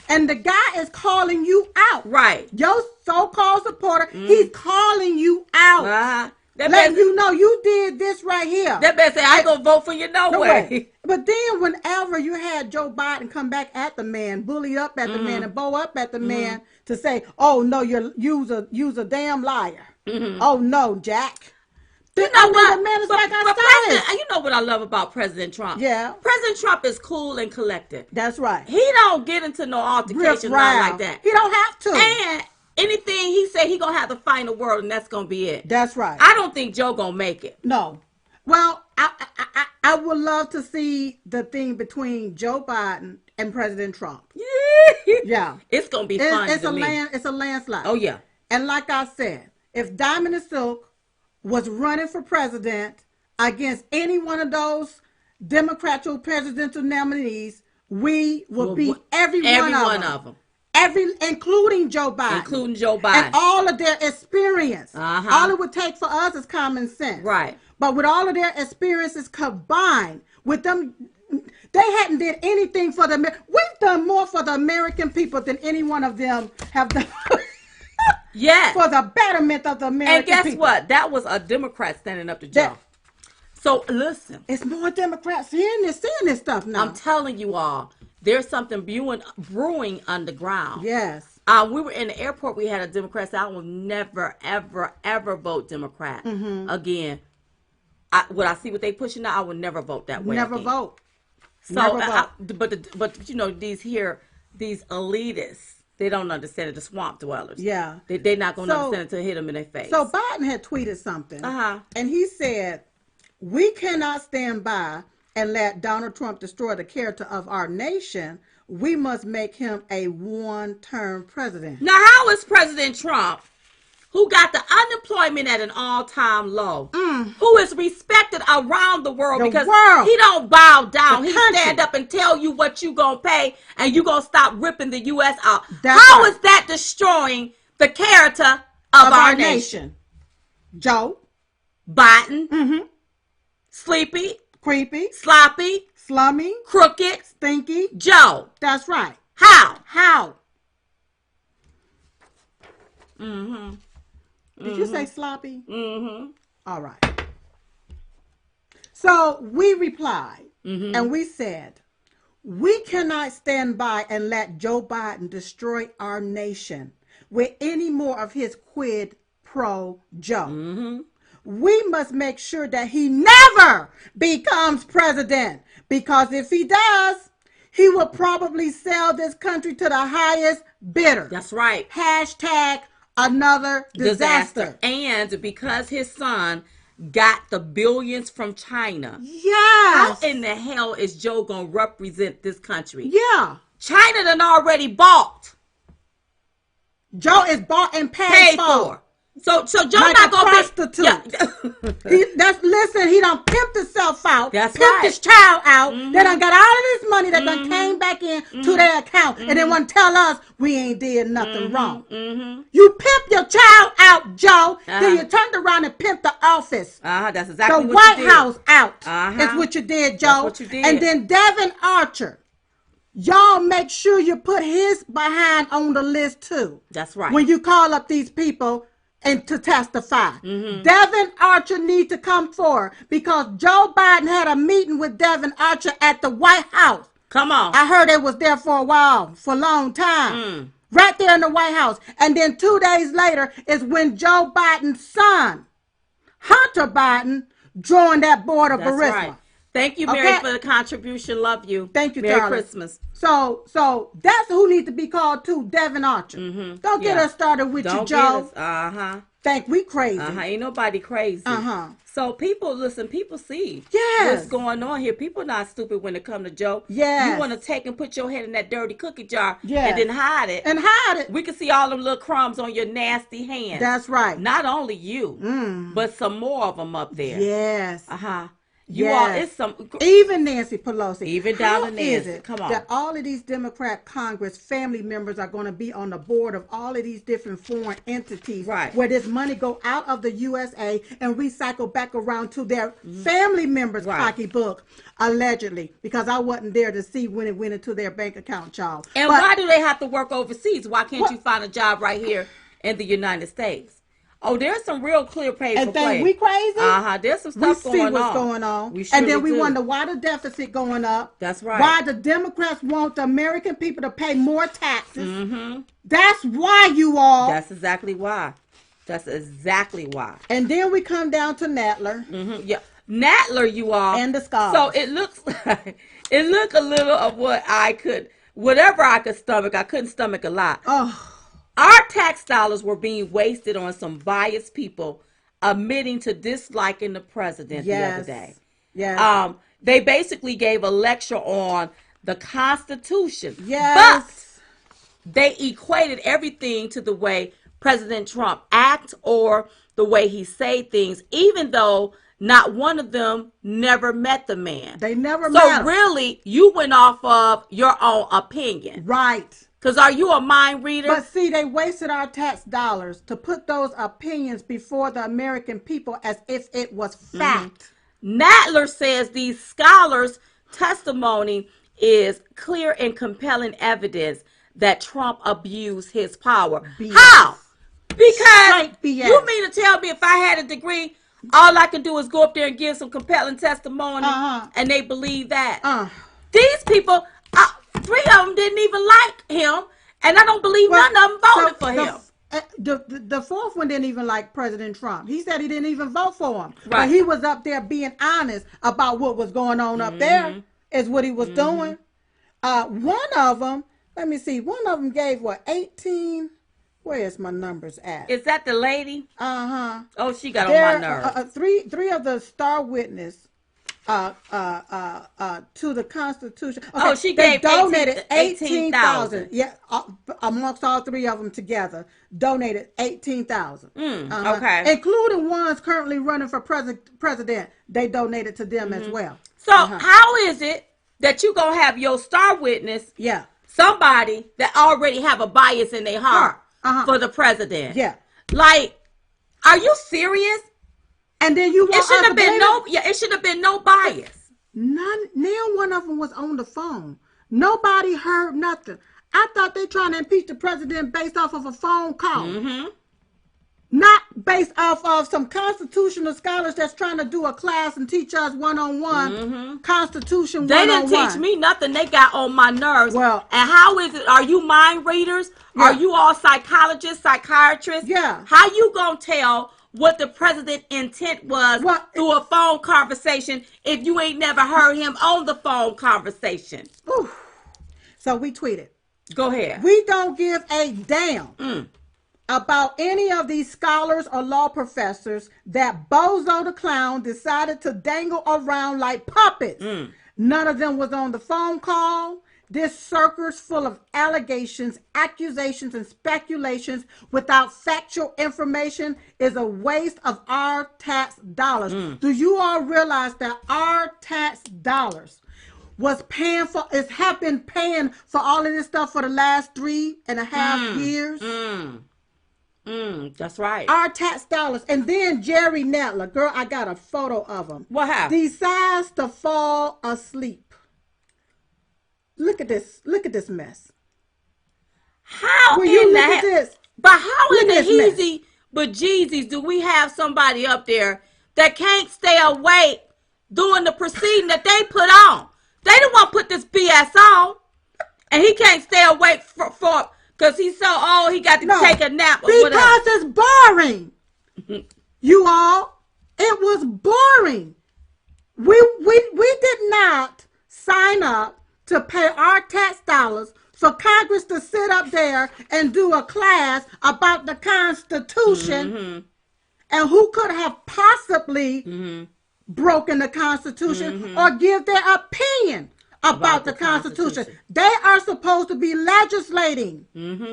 And the guy is calling you out. Right. Your so-called supporter, he's calling you out. Letting you know you did this right here. That man say, I ain't gonna vote for you no way. But then whenever you had Joe Biden come back at the man, bully up at the man, and bow up at the man to say, oh no, you's a damn liar. Oh no, Jack. You know what? The man is like I you know what I love about President Trump? Yeah. President Trump is cool and collected. That's right. He don't get into no altercation like that. He don't have to. And anything he said, he gonna have to find the world, and that's gonna be it. That's right. I don't think Joe gonna make it. No. Well, I would love to see the thing between Joe Biden and President Trump. Yeah. It's gonna be fun. It's a landslide. Oh yeah. And like I said, if Diamond and Silk was running for president against any one of those Democratic presidential nominees, we would beat every one of them. Including Joe Biden. Including Joe Biden. And all of their experience. All it would take for us is common sense. Right. But with all of their experiences combined, with them, they hadn't did anything for the, we've done more for the American people than any one of them have done. Yes. For the betterment of the American people. And guess what? That was a Democrat standing up to Joe. So listen. It's more Democrats seeing this stuff now. I'm telling you all, there's something brewing underground. Yes. We were in the airport. We had a Democrat say, I will never, ever, ever vote Democrat again. When I see what they pushing now, I will never vote that way. Never again. vote. So, never vote. But you know, these elitists, they don't understand it. The swamp dwellers. Yeah. They're not going to understand it until hit them in their face. So Biden had tweeted something. And he said, we cannot stand by and let Donald Trump destroy the character of our nation. We must make him a one-term president. Now, how is President Trump, who got the unemployment at an all-time low, who is respected around the world because he don't bow down. He stand up and tell you what you going to pay and you going to stop ripping the U.S. out. How is that destroying the character of our nation? Joe. Biden. Sleepy. Creepy. Sloppy. Slummy. Crooked. Stinky. Joe. That's right. How? Did you say sloppy? All right. So we replied and we said, we cannot stand by and let Joe Biden destroy our nation with any more of his quid pro Joe. We must make sure that he never becomes president, because if he does, he will probably sell this country to the highest bidder. That's right. Hashtag another disaster. And because his son got the billions from China. Yes. How in the hell is Joe going to represent this country? Yeah. China done already bought. Joe is bought and paid for. So Joe like not gonna prostitute. Listen, he done pimped himself out. That's pimped his child out. They done got all of this money that done came back in to their account, and they want to tell us we ain't did nothing wrong. You pimp your child out, Joe. Then you turned around and pimped the office. That's exactly the what White House out. Is what you did, Joe. That's what you did. And then Devin Archer. Y'all make sure you put his behind on the list too. That's right. When you call up these people and to testify. Devin Archer need to come forward, because Joe Biden had a meeting with Devin Archer at the White House. Come on. I heard it was there for a while, for a long time. Right there in the White House. And then 2 days later is when Joe Biden's son, Hunter Biden, joined that board of Burisma. Right. Thank you, Mary, for the contribution. Love you. Thank you, Merry darling. Christmas. So that's who needs to be called too, Devin Archer. Don't get us started with you, Joe. Think we crazy. Ain't nobody crazy. So people see what's going on here. People not stupid when it come to Joe. Yes. You want to take and put your head in that dirty cookie jar and then hide it. We can see all them little crumbs on your nasty hands. That's right. Not only you, but some more of them up there. Yes. You all, it's some even Nancy Pelosi. Even down to Nancy. Is it Come on. that all of these Democrat Congress family members are going to be on the board of all of these different foreign entities, right, where this money go out of the USA and recycle back around to their family members' pocketbook, allegedly, because I wasn't there to see when it went into their bank account, y'all. And why do they have to work overseas? Why can't you find a job right here in the United States? Oh, there's some real clear pay for play. And we crazy? There's some stuff going on. We see what's going on. We surely and then we do. wonder why the deficit going up. That's right. Why the Democrats want the American people to pay more taxes. That's why, you all. That's exactly why. That's exactly why. And then we come down to Nadler. Yeah. Nadler, you all. And the scholars. So it looks like, it looked a little of whatever I could stomach. I couldn't stomach a lot. Oh. Our tax dollars were being wasted on some biased people admitting to disliking the president the other day. Yes. They basically gave a lecture on the Constitution. Yes. But they equated everything to the way President Trump acts or the way he say things, even though not one of them never met the man. They never met him. So really, you went off of your own opinion. Right. Because are you a mind reader? But see, they wasted our tax dollars to put those opinions before the American people as if it was fact. Nadler says these scholars' testimony is clear and compelling evidence that Trump abused his power. BS. How? Because BS. you mean to tell me if I had a degree, all I can do is go up there and give some compelling testimony, and they believe that? These people, 3 of them didn't even like him, and I don't believe none of them voted for him. The fourth one didn't even like President Trump. He said he didn't even vote for him. Right. But he was up there being honest about what was going on up there, is what he was doing. One of them, let me see, one of them gave 18. Where is my numbers at? Is that the lady? Oh, she got on my nerves. Three of the star witness to the Constitution. Okay, she gave donated 18,000. Yeah, amongst all 3 of them together, donated 18,000. Okay, including ones currently running for president. They donated to them as well. So how is it that you gonna have your star witness? Yeah, somebody that already have a bias in their heart for the president. Yeah, like, are you serious? And then you want it should have been it should have been no bias. Now one of them was on the phone. Nobody heard nothing. I thought they trying to impeach the president based off of a phone call. Not based off of some constitutional scholars that's trying to do a class and teach us one-on-one Constitution. They didn't teach me nothing. They got on my nerves. Well, and how is it? Are you mind readers? Yeah. Are you all psychologists, psychiatrists? Yeah. How you gonna tell what the president's intent was through a phone conversation if you ain't never heard him on the phone conversation? Ooh. So we tweeted. Go ahead. We don't give a damn about any of these scholars or law professors that Bozo the Clown decided to dangle around like puppets. None of them was on the phone call. This circus full of allegations, accusations, and speculations without factual information is a waste of our tax dollars. Do you all realize that our tax dollars have been paying for all of this stuff for the last 3.5 years? That's right. Our tax dollars. And then Jerry Nadler, girl, I got a photo of him. What happened? Decides to fall asleep. Look at this. Look at this mess. How Will you in look at this? But how Look in at the this mess. Heezy but Jeezy's do we have somebody up there that can't stay awake doing the proceeding that they put on? They didn't want to put this BS on. And he can't stay awake for because he's so old he got to take a nap or whatever. Because it's boring. You all, it was boring. We did not sign up to pay our tax dollars for Congress to sit up there and do a class about the Constitution and who could have possibly broken the Constitution or give their opinion about the Constitution. They are supposed to be legislating,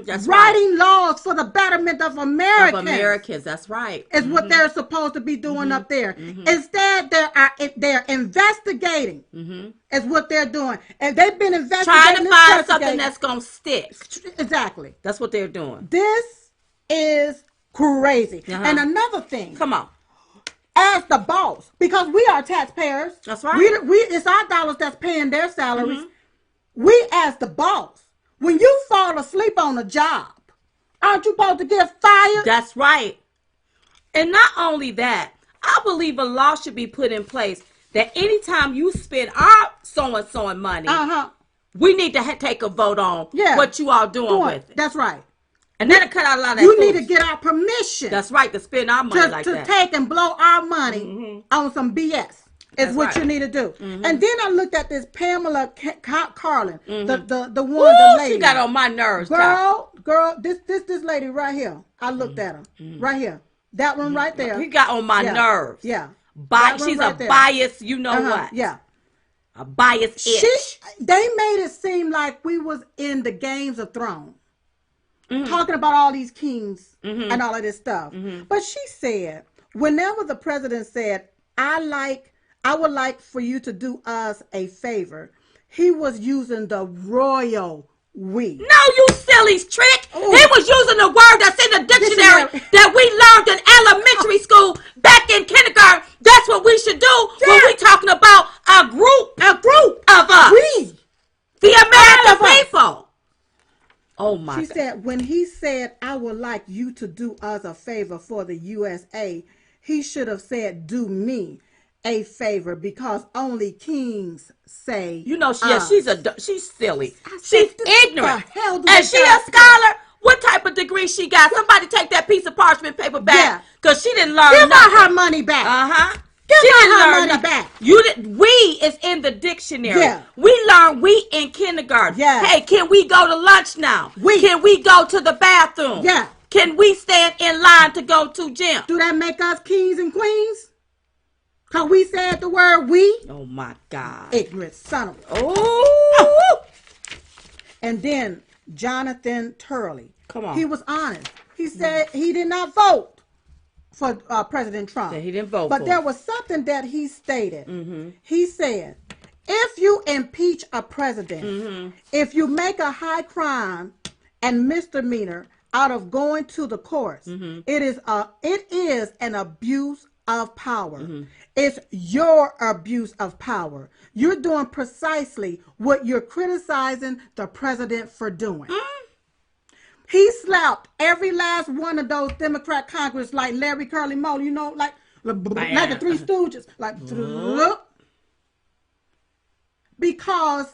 That's writing laws for the betterment of Americans. Of Americans, that's right. Is what they're supposed to be doing up there. Instead, they're investigating. Is what they're doing, and they've been investigating. Trying to find something that's gonna stick. Exactly. That's what they're doing. This is crazy. And another thing. Come on. As the boss, because we are taxpayers. That's right. It's our dollars that's paying their salaries. We as the boss, when you fall asleep on a job, aren't you supposed to get fired? That's right. And not only that, I believe a law should be put in place that anytime you spend our so-and-so money, we need to take a vote on what you all doing with it. That's right. And that'll cut out a lot of that. You need to get our permission. That's right, to spend our money like that. To take and blow our money on some BS is what you need to do. And then I looked at this Pamela Carlin, the one, the lady. She got on my nerves. Girl, this lady right here. I looked at her right here. That one right there. He got on my nerves. Yeah. She's a biased, you know what? Yeah. A biased itch. They made it seem like we was in the Games of Thrones. Talking about all these kings and all of this stuff. But she said, whenever the president said, I would like for you to do us a favor, he was using the royal we. No, you silly trick. Ooh. He was using the word that's in the dictionary that we learned in elementary school back in kindergarten. That's what we should do when we talking about a group of us. We. The American people. Oh my God. She said, when he said, I would like you to do us a favor for the USA, he should have said, do me a favor, because only kings say. You know, she's silly. Said, She's ignorant. And she a scholar? What type of degree she got? Somebody take that piece of parchment paper back, because she didn't learn Give nothing. her money back. Give her money back. We is in the dictionary. Yeah. We learned we in kindergarten. Yeah. Hey, can we go to lunch now? Can we go to the bathroom? Yeah. Can we stand in line to go to gym? Do that make us kings and queens? Because we said the word we? Oh my God. Ignorant son of a... Oh. And then Jonathan Turley. Come on. He was honest. He said he did not vote for President Trump. He didn't vote but for there him. was something that he stated. He said, if you impeach a president, if you make a high crime and misdemeanor out of going to the courts, it is an abuse of power. It's your abuse of power. You're doing precisely what you're criticizing the president for doing. He slapped every last one of those Democrat Congress like Larry Curly Moe, you know, like the Three Stooges, like because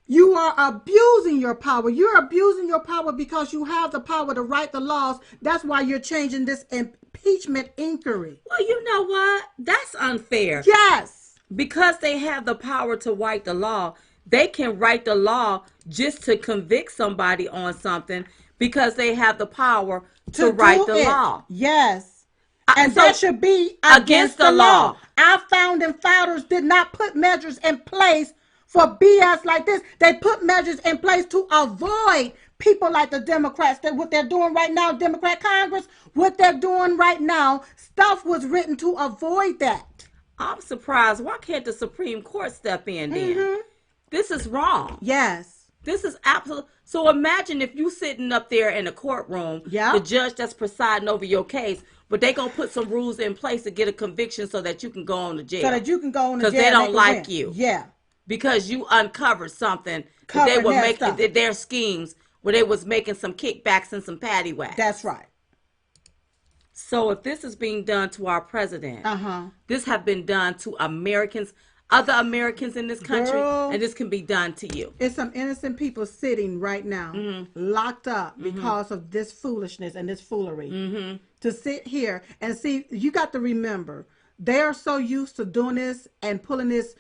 you are abusing your power. You're abusing your power because you have the power to write the laws. That's why you're changing this impeachment inquiry. Well, you know what? That's unfair. Yes. Because they have the power to write the law, they can write the law just to convict somebody on something because they have the power to write the law. Yes. And so that should be against the law. Our founding fathers did not put measures in place for BS like this. They put measures in place to avoid people like the Democrats. That what they're doing right now, Democrat Congress, what they're doing right now, stuff was written to avoid that. I'm surprised. Why can't the Supreme Court step in then? This is wrong. Yes. This is absolute. So imagine if you sitting up there in a courtroom, the judge that's presiding over your case, but they gonna put some rules in place to get a conviction so that you can go on to jail. So that you can go on to jail. Because they don't like you. Yeah. Because you uncovered something that they were making their schemes where they was making some kickbacks and some paddywhacks. That's right. So if this is being done to our president, this have been done to Americans, other Americans in this country, and this can be done to you. It's some innocent people sitting right now, locked up because of this foolishness and this foolery. To sit here and see, you got to remember, they are so used to doing this and pulling this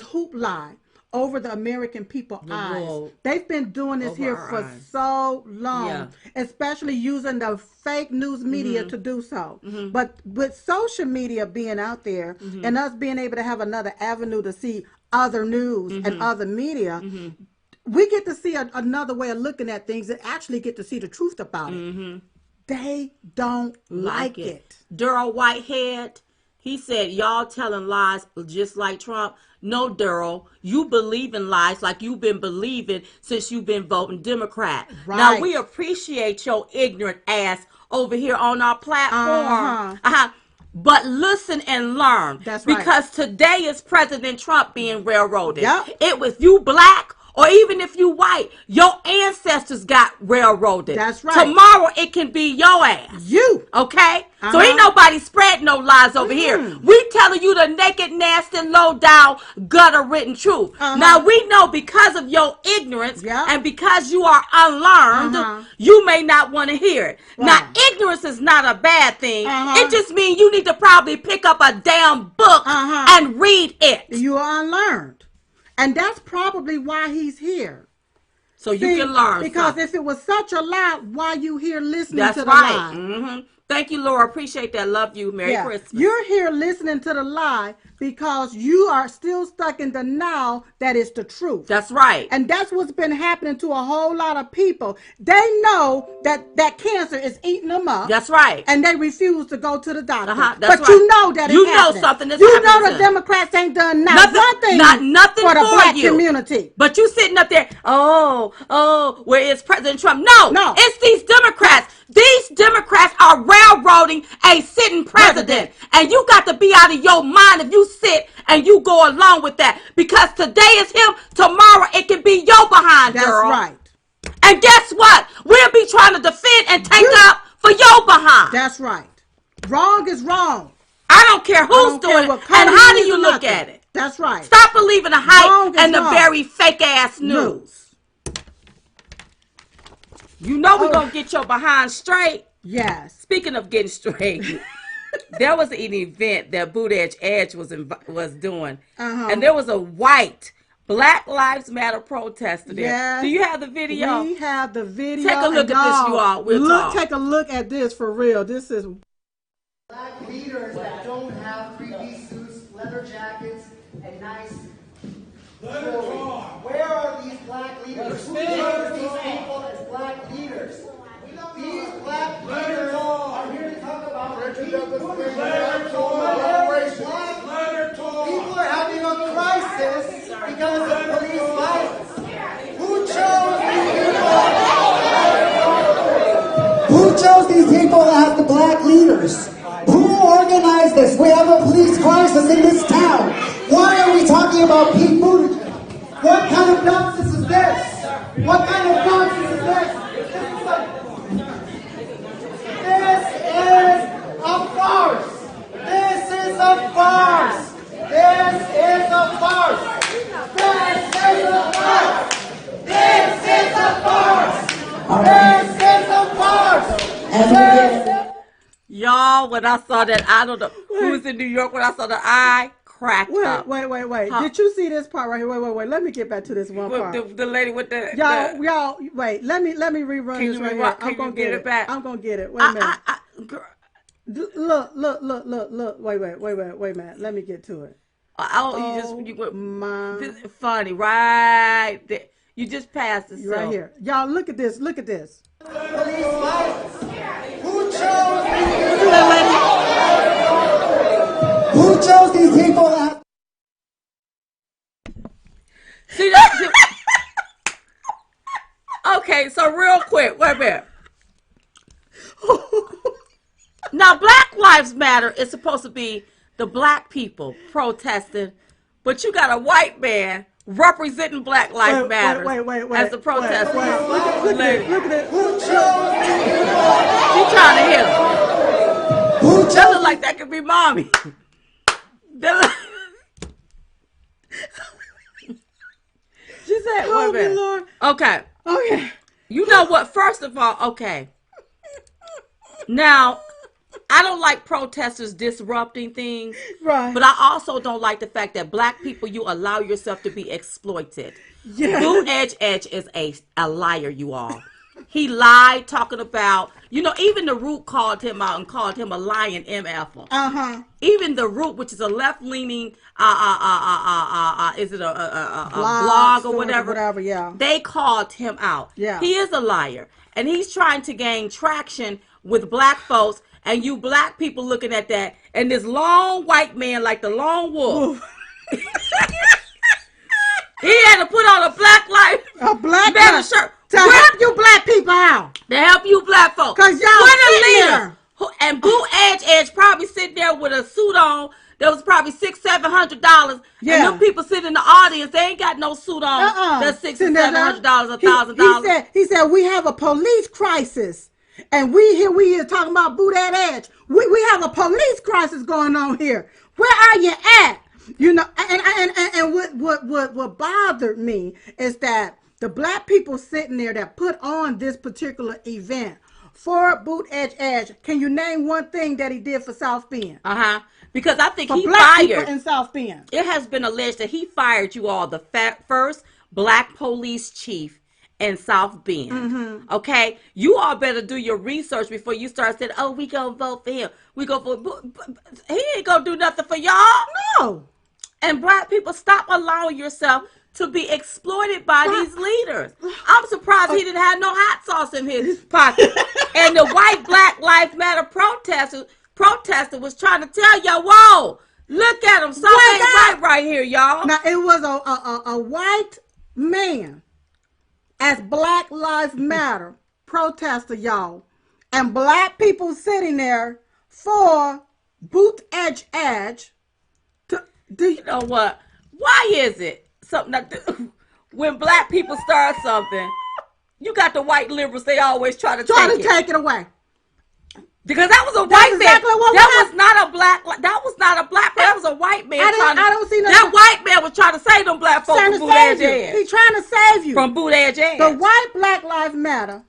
hoop lie over the American people's eyes. They've been doing this here for so long, especially using the fake news media to do so. But with social media being out there and us being able to have another avenue to see other news and other media, we get to see another way of looking at things and actually get to see the truth about it. They don't like it. Daryl Whitehead, he said, y'all telling lies just like Trump. No, Daryl, you believe in lies like you've been believing since you've been voting Democrat. Right. Now, we appreciate your ignorant ass over here on our platform. But listen and learn. That's right. Because today is President Trump being railroaded. It was you black or even if you white, your ancestors got railroaded. That's right. Tomorrow it can be your ass. You. Okay? So ain't nobody spreading no lies over here. We telling you the naked, nasty, low down, gutter written truth. Now we know because of your ignorance and because you are unlearned, you may not want to hear it. Now ignorance is not a bad thing. It just means you need to probably pick up a damn book and read it. You are unlearned. And that's probably why he's here. So you can learn. Because something. if it was such a lie, why you here listening that's to the right. lie? Thank you, Laura. Appreciate that. Love you. Merry Christmas. You're here listening to the lie because you are still stuck in denial that it's the truth. That's right. And that's what's been happening to a whole lot of people. They know that cancer is eating them up. That's right. And they refuse to go to the doctor. That's but right. you know that you it's know happening. something that's you happening. You know the Democrats ain't done nothing for the black you. community. But you sitting up there, where is President Trump? No, it's these Democrats. These Democrats are railroading a sitting president. And you got to be out of your mind if you sit and you go along with that. Because today is him, tomorrow it can be your behind, girl. That's right. And guess what? We'll be trying to defend and take up for your behind. That's right. Wrong is wrong. I don't care who's doing it. And how do you look at it? That's right. Stop believing the hype and the very fake ass news. You know we're going to get your behind straight. Yes. Speaking of getting straight, there was an event that Boot Edge was doing. And there was a white Black Lives Matter protester there. Yes. Do you have the video? We have the video. Take a look at this, you all. We'll talk. Take a look at this for real. This is Black leaders that don't have three-piece suits, leather jackets, and nice clothing. Where are these black leaders? Who chose these people as black leaders? These black leaders are here to talk about people are having a crisis because of police violence. Who chose these people? Who chose these people as the black leaders? Who organized this? We have a police crisis in this town. Why are we talking about Pete Buttigieg? What kind of nonsense is this? What kind of nonsense is this? This is a farce. This is a farce. This is a farce. This is a farce. This is a farce. This is a farce. Y'all, when I saw that, I don't know who was in New York when I saw that, I cracked up. Wait. Huh? Did you see this part right here? Wait. Let me get back to this one part. The lady with the y'all. Wait. Let me rerun this right here. I'm gonna get it back. I'm gonna get it. Wait a minute. Look. Wait a minute. Let me get to it. This is funny, right? You just passed this right here. Y'all, look at this. Look at this. Police violence. Who chose these people? Who chose these people? See that? Okay, so real quick, wait a minute. Now, Black Lives Matter is supposed to be the black people protesting, but you got a white man representing Black Lives Matter as the protester. Look at it. Who chose these people? She trying to hit him. That look like that could be mommy. She said, wait a minute. Lord. Okay. Okay. You know what? First of all, okay. Now, I don't like protesters disrupting things. Right. But I also don't like the fact that black people, you allow yourself to be exploited. Yeah. Boot Edge is a liar, you all. He lied talking about, even the Root called him out and called him a lying MF-er. Uh-huh. Even the Root, which is a left-leaning, is it a blog or whatever? Whatever, yeah. They called him out. Yeah. He is a liar. And he's trying to gain traction with black folks, and you black people looking at that, and this long white man like the lone wolf. He had to put on a Black Matter shirt. To help you black people out. To help you black folks. Because y'all sitting there. And Boot Edge probably sitting there with a suit on that was probably $600-700. Yeah. And them people sitting in the audience, they ain't got no suit on. That's $600-700, $1,000. He said, we have a police crisis. And we here talking about Boot Edge. We have a police crisis going on here. Where are you at? And what bothered me is that the black people sitting there that put on this particular event for Boot Edge, can you name one thing that he did for South Bend? Because I think he black fired people in South Bend. It has been alleged that he fired you all the first black police chief and South Bend. Okay? You all better do your research before you start saying, oh, we gonna vote for him. We gonna vote. He ain't gonna do nothing for y'all. No. And black people, stop allowing yourself to be exploited by these leaders. I'm surprised he didn't have no hot sauce in his pocket. And the white Black Lives Matter protester was trying to tell y'all, whoa, look at him. Something right here, y'all. Now, it was a white man as Black Lives Matter protester, y'all. And black people sitting there for boot edge. You know what? Why is it something that when black people start something, you got the white liberals, they always try to take it away. Because that was a white man. That was not a black. That was a white man. I don't see that white man was trying to save them black folks from boot edge. He's trying to save you from boot edge. The white Black Lives Matter.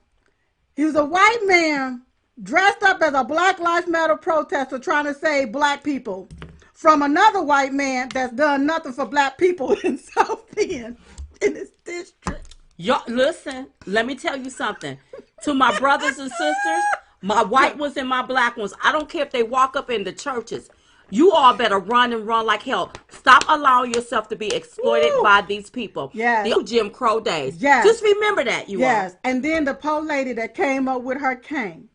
He was a white man dressed up as a Black Lives Matter protester trying to save black people from another white man that's done nothing for black people in South Bend in this district. Y'all, listen, let me tell you something. To my brothers and sisters, my white ones and my black ones, I don't care if they walk up in the churches. You all better run and run like hell. Stop allowing yourself to be exploited by these people. Yes. The Jim Crow days. Yes. Just remember that, you all. Yes. And then the poor lady that came up with her cane.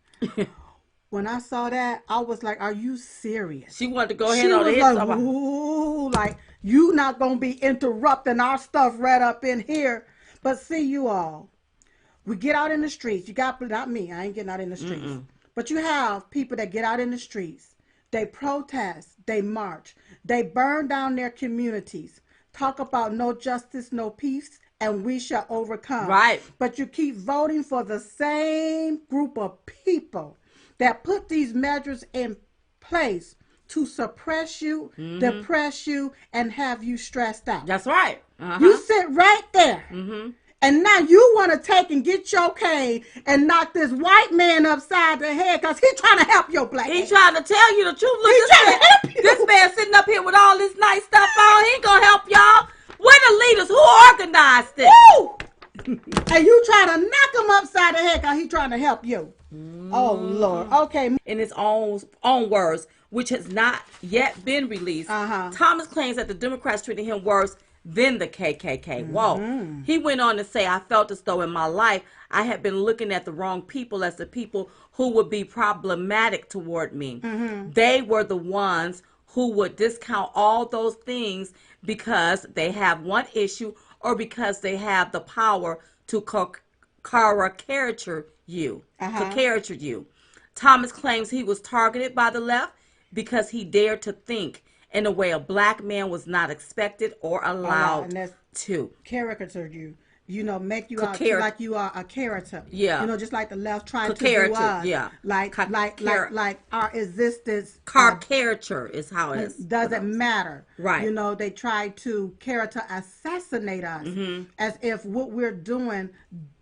When I saw that, I was like, are you serious? She wanted to go ahead on the hit. Like, ooh, like, you not going to be interrupting our stuff right up in here. But see, you all, we get out in the streets. You got, not me, I ain't getting out in the streets. But you have people that get out in the streets. They protest, they march, they burn down their communities, talk about no justice, no peace, and we shall overcome. Right. But you keep voting for the same group of people that put these measures in place to suppress you, depress you, and have you stressed out. That's right. You sit right there. And now you want to take and get your cane and knock this white man upside the head because he's trying to help your black He's trying to tell you the truth. Look, he's trying to help you. This man sitting up here with all this nice stuff on, he ain't going to help y'all. Where the leaders? Who organized this? Woo! And you try to knock him upside the head because he's trying to help you. Oh, Lord. Okay. In his own words, which has not yet been released, Thomas claims that the Democrats treated him worse than the KKK. Whoa. He went on to say, I felt as though in my life I had been looking at the wrong people as the people who would be problematic toward me. They were the ones who would discount all those things because they have one issue or because they have the power to caricature you. Thomas claims he was targeted by the left because he dared to think in a way a black man was not expected or allowed to. Caricatured you. You know, make you out like you are a character. Yeah. You know, just like the left tried to do us. Yeah. Like our existence. Caricature is how it is. Doesn't matter. Right. You know, they try to character assassinate us as if what we're doing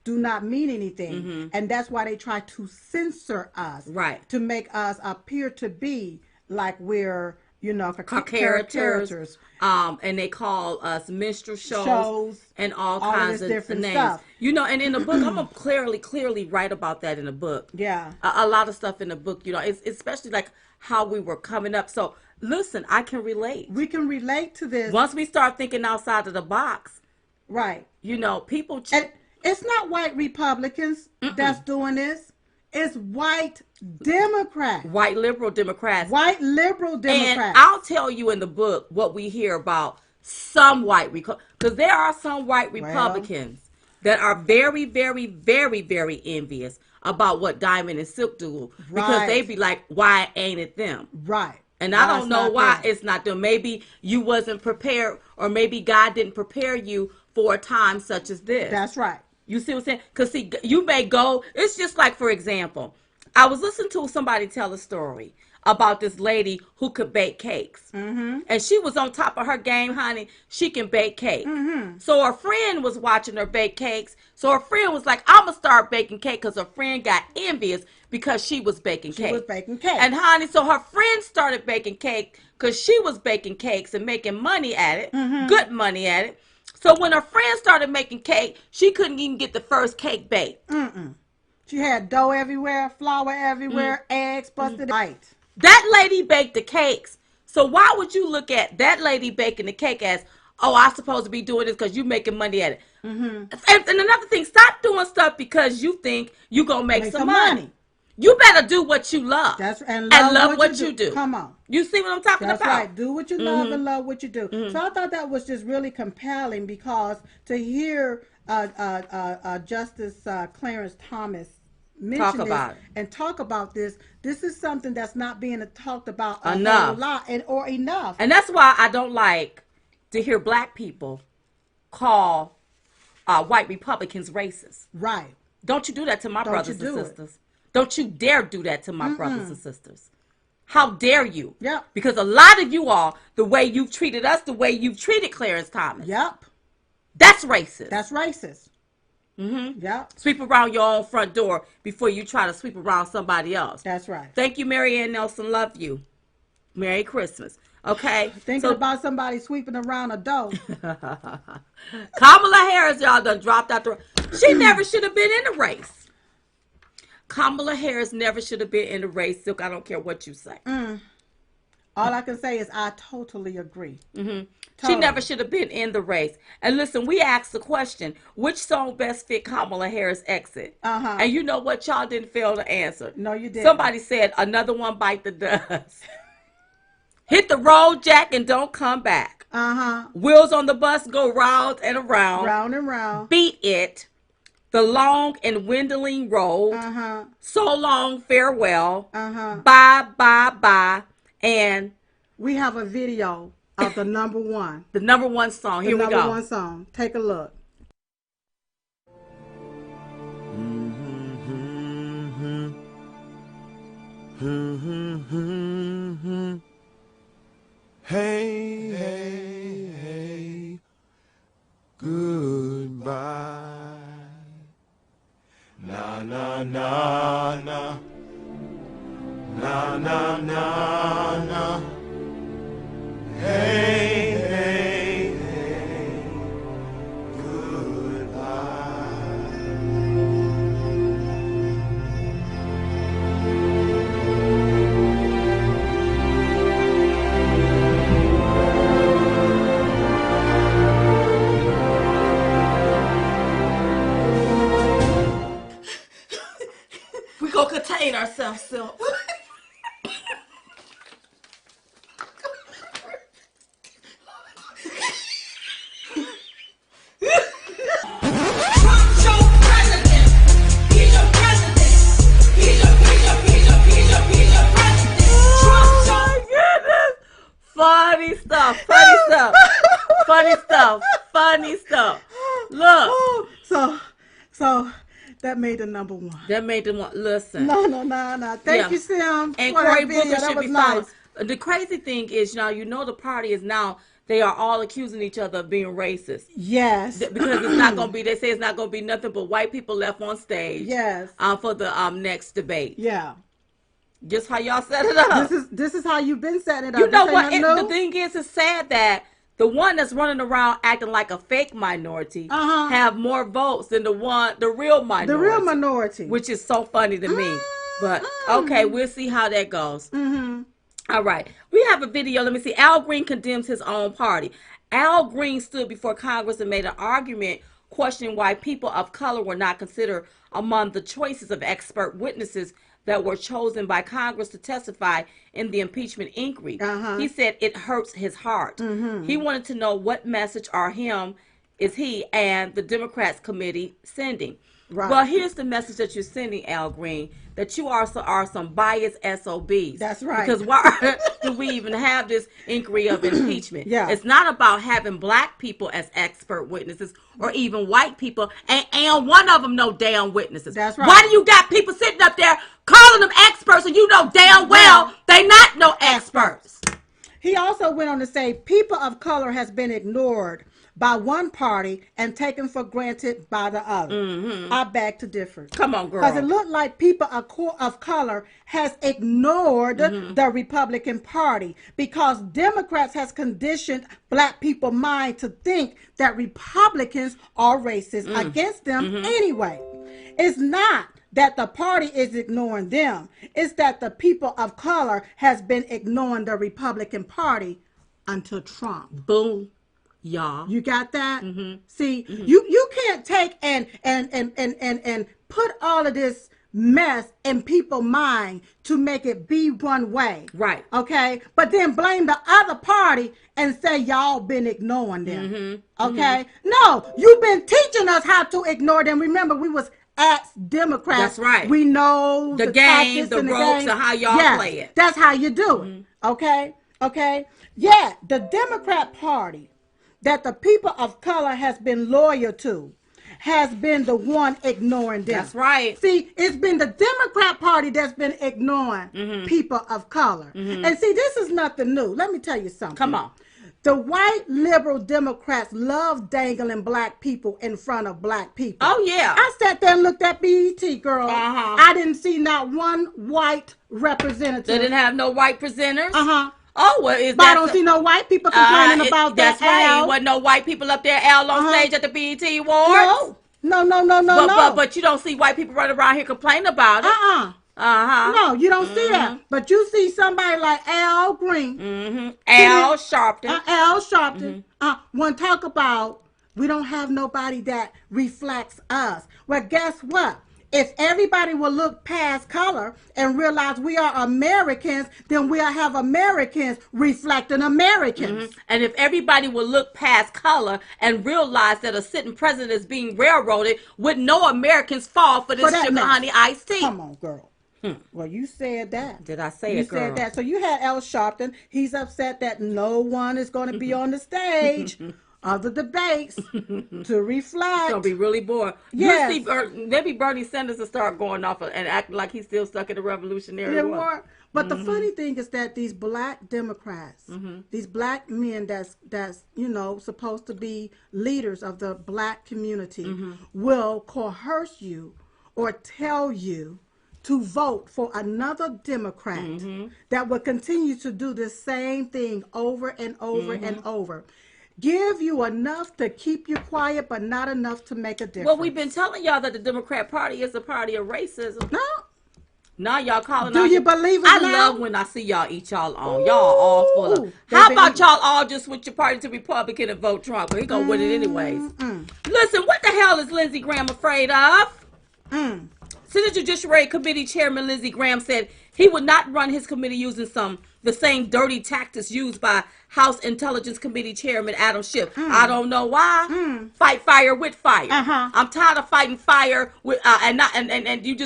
do not mean anything. And that's why they try to censor us. Right. To make us appear to be like we're, you know, characters. And they call us minstrel shows and all kinds of different names. Stuff. You know, and in the book, I'm gonna clearly write about that in the book. Yeah. A lot of stuff in the book, you know, it's especially like how we were coming up. So listen, I can relate. We can relate to this. Once we start thinking outside of the box. Right. You know, people. And it's not white Republicans that's doing this. It's white Democrats. White liberal Democrats. White liberal Democrats. And I'll tell you in the book what we hear about some white because there are some white Republicans that are very, very, very, very envious about what Diamond and Silk do because they be like, why ain't it them? Right. And I don't know why it's not them. Maybe you wasn't prepared, or maybe God didn't prepare you for a time such as this. That's right. You see what I'm saying? Because, see, you may go, it's just like, for example, I was listening to somebody tell a story about this lady who could bake cakes. And she was on top of her game, honey. She can bake cake. So her friend was watching her bake cakes. So her friend was like, I'm going to start baking cake, because her friend got envious because she was baking cake. She was baking cake. And, honey, so her friend started baking cake because she was baking cakes and making money at it, good money at it. So when her friend started making cake, she couldn't even get the first cake baked. She had dough everywhere, flour everywhere, eggs busted. Right. That lady baked the cakes. So why would you look at that lady baking the cake as, oh, I'm supposed to be doing this because you're making money at it? And another thing, stop doing stuff because you think you're going to make some money. You better do what you love. And love what you do. Come on. You see what I'm talking about? That's right. Do what you love and love what you do. So I thought that was just really compelling because to hear Justice Clarence Thomas mention talk about this. This is something that's not being talked about enough. A lot or enough. And that's why I don't like to hear black people call white Republicans racist. Right. Don't you do that to my brothers and sisters. Don't you dare do that to my brothers and sisters. How dare you? Yep. Because a lot of you all, the way you've treated us, the way you've treated Clarence Thomas. Yep. That's racist. That's racist. Yep. Sweep around your own front door before you try to sweep around somebody else. That's right. Thank you, Marianne Nelson. Love you. Merry Christmas. Okay. Thinking about somebody sweeping around a door. Kamala Harris, y'all done dropped out the. She never should have been in the race. Kamala Harris never should have been in the race. Silk, I don't care what you say. All I can say is I totally agree. Totally. She never should have been in the race. And listen, we asked the question, which song best fit Kamala Harris' exit? And you know what? Y'all didn't fail to answer. No, you didn't. Somebody said, Another One Bite the Dust. Hit the road, Jack, and don't come back. Wheels on the bus go round and around. Round and round. Beat It. The Long and Winding Road. So Long, Farewell. Bye, bye, bye. And we have a video of the number one. The number one song. Here we go. The number one song. Take a look. Hey, hey, hey, goodbye. Na, na, na, na. Na, na, na, na. Hey, hey, hey, goodbye. We gonna contain ourselves, Silk. Funny stuff. Look. So that made the number one. That made them one. Listen. No. Thank you, Sim. And Cory Booker should be followed. The crazy thing is, you know the party is now, they are all accusing each other of being racist. Yes. Because it's not going to be, they say it's not going to be nothing but white people left on stage. Yes. For the next debate. Yeah. Just how y'all set it up. This is how you've been setting it up. You know what? The thing is, it's sad that the one that's running around acting like a fake minority have more votes than the real minority. The real minority. Which is so funny to me. But, okay, we'll see how that goes. All right. We have a video. Let me see. Al Green condemns his own party. Al Green stood before Congress and made an argument questioning why people of color were not considered among the choices of expert witnesses that were chosen by Congress to testify in the impeachment inquiry. He said it hurts his heart. He wanted to know what message is he and the Democrats committee sending. Right. Well, here's the message that you're sending, Al Green, that you are some biased SOBs. That's right. Because why do we even have this inquiry of impeachment? Yeah. It's not about having black people as expert witnesses or even white people, and one of them no damn witnesses. That's right. Why do you got people sitting up there calling them experts and you know damn well they not no experts? He also went on to say people of color has been ignored by one party and taken for granted by the other. I beg to differ. Come on, girl. Because it looked like people of color has ignored the Republican Party because Democrats has conditioned black people's mind to think that Republicans are racist against them anyway. It's not that the party is ignoring them. It's that the people of color has been ignoring the Republican Party until Trump. Boom. Y'all. You got that? See, you can't take and put all of this mess in people's mind to make it be one way. Right. Okay? But then blame the other party and say y'all been ignoring them. Okay? No, you've been teaching us how to ignore them. Remember, we was ex-Democrats. That's right. We know the game, the ropes, and how y'all play it. That's how you do it. Okay? Okay? Yeah, the Democrat Party that the people of color has been loyal to has been the one ignoring them. That's right. See, it's been the Democrat Party that's been ignoring people of color. And see, this is nothing new. Let me tell you something. Come on. The white liberal Democrats love dangling black people in front of black people. Oh, yeah. I sat there and looked at BET, girl. I didn't see not one white representative. They didn't have no white presenters? Uh-huh. Oh, well, is But that I don't see no white people complaining about that. That's right. Wasn't no white people up there, Al, on stage at the BET Awards? No. But you don't see white people running around here complaining about it. No, you don't see that. But you see somebody like Al Green. Al Sharpton. Al Sharpton. One talk about we don't have nobody that reflects us. Well, guess what? If everybody will look past color and realize we are Americans, then we'll have Americans reflecting Americans. And if everybody will look past color and realize that a sitting president is being railroaded, would no Americans fall for this sugar honey iced tea? Come on, girl. Well, you said that. Did I say it, girl? You said that. So you had Al Sharpton. He's upset that no one is going to be on the stage of the debates to reflect. It's going to be really boring. Yes. Maybe Bernie Sanders will start going off and acting like he's still stuck in the Revolutionary War. But the funny thing is that these black Democrats, these black men that's supposed to be leaders of the black community, will coerce you or tell you to vote for another Democrat that will continue to do the same thing over and over and over. Give you enough to keep you quiet, but not enough to make a difference. Well, we've been telling y'all that the Democrat Party is a party of racism. No. Now y'all calling Do you believe it I now? love when I see y'all eat y'all on. Y'all all full of. How about y'all all just switch your party to Republican and vote Trump? He gonna win it anyways. Listen, what the hell is Lindsey Graham afraid of? Senate Judiciary Committee Chairman Lindsey Graham said he would not run his committee using the same dirty tactics used by House Intelligence Committee Chairman Adam Schiff. I don't know why. Fight fire with fire. I'm tired of fighting fire with and you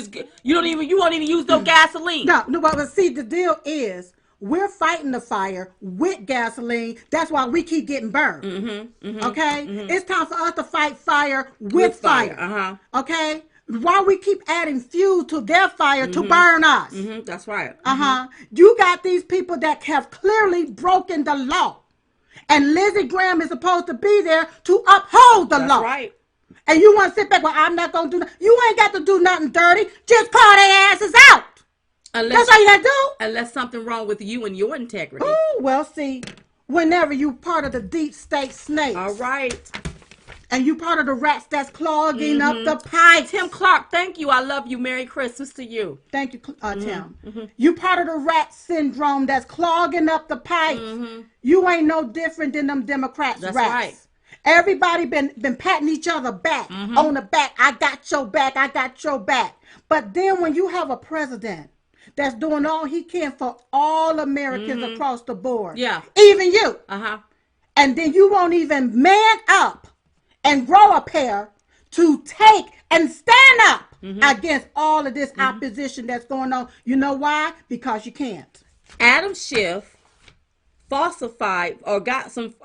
won't even use no gasoline. No, but see, the deal is we're fighting the fire with gasoline. That's why we keep getting burned. Okay? It's time for us to fight fire with fire. Okay? Why we keep adding fuel to their fire to burn us? That's right. You got these people that have clearly broken the law. And Lindsey Graham is supposed to be there to uphold the law. That's right. And you want to sit back, well, I'm not going to do nothing. You ain't got to do nothing dirty. Just call their asses out. That's all you got to do. Unless something wrong with you and your integrity. Oh, well, see, whenever you part of the deep state snakes. All right. And you part of the rats that's clogging up the pipes. Tim Clark, thank you. I love you. Merry Christmas to you. Thank you, Tim. You part of the rat syndrome that's clogging up the pipes. You ain't no different than them Democrats. That's rats. right. Everybody been patting each other back on the back. I got your back. I got your back. But then when you have a president that's doing all he can for all Americans across the board, even you, and then you won't even man up and grow a pair to take and stand up against all of this opposition that's going on. You know why? Because you can't. Adam Schiff falsified or got some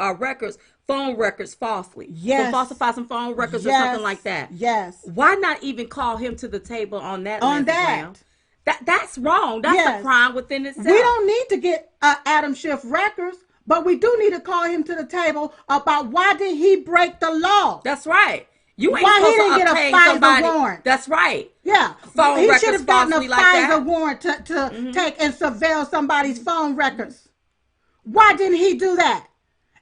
phone records falsely. Yes. So falsified some phone records or something like that. Yes. Why not even call him to the table on that? That's wrong. That's a crime within itself. We don't need to get Adam Schiff records. But we do need to call him to the table about why did he break the law? That's right. You ain't why he supposed didn't to get a obtain FISA somebody. warrant? That's right. Yeah. Phone he records should have gotten a falsely like FISA that. warrant to take and surveil somebody's phone records. Why didn't he do that?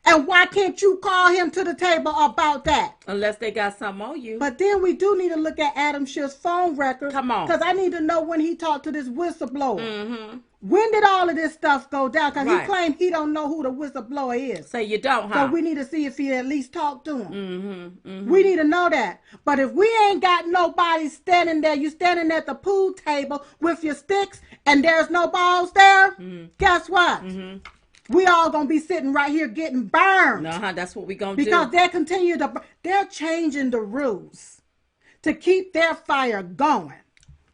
And why can't you call him to the table about that? Unless they got something on you. But then we do need to look at Adam Schiff's phone records. Come on. Because I need to know when he talked to this whistleblower. Mm-hmm. When did all of this stuff go down? Because Right. he claimed he don't know who the whistleblower is. So you don't, huh? So we need to see if he at least talked to him. Mm-hmm. Mm-hmm. We need to know that. But if we ain't got nobody standing there, you standing at the pool table with your sticks and there's no balls there, guess what? Mm-hmm. We all gonna be sitting right here getting burned. That's what we gonna do. Because they're changing the rules to keep their fire going.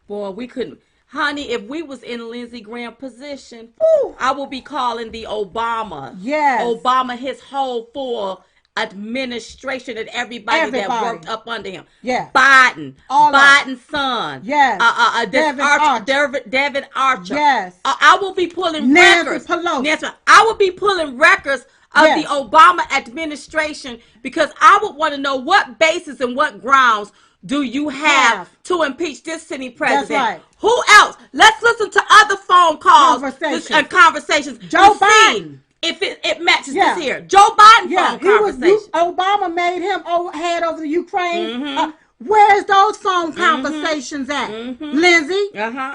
Boy, we couldn't. Honey, if we was in Lindsey Graham position, Ooh. I would be calling the Obama. Yes. Obama, his whole full administration and everybody that worked up under him. Yeah. Biden. All Biden's son. Yes. Devin Archer. Yes. I will be pulling Nancy records. Pelosi. I will be pulling records of the Obama administration because I would want to know what basis and what grounds do you have to impeach this sitting president. That's right. Who else? Let's listen to other phone calls and conversations. Joe Biden. If it matches this here. Joe Biden phone conversation. Obama made him head over the Ukraine. Where's those phone conversations at? Lindsey,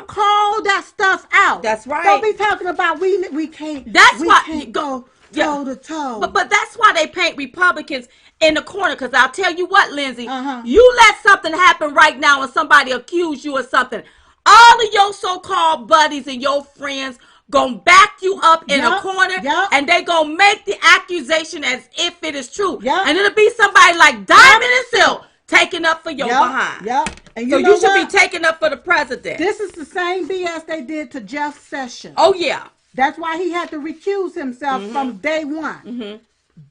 call that stuff out. That's right. Don't be talking about we can't. That's we why can't go toe to toe. But that's why they paint Republicans in the corner. Because I'll tell you what, Lindsey, you let something happen right now and somebody accuse you of something. All of your so-called buddies and your friends gonna back you up in a corner, and they gonna make the accusation as if it is true. And it'll be somebody like Diamond and Silk taking up for your behind. And so you should be taking up for the president. This is the same BS they did to Jeff Sessions. Oh yeah. That's why he had to recuse himself from day one.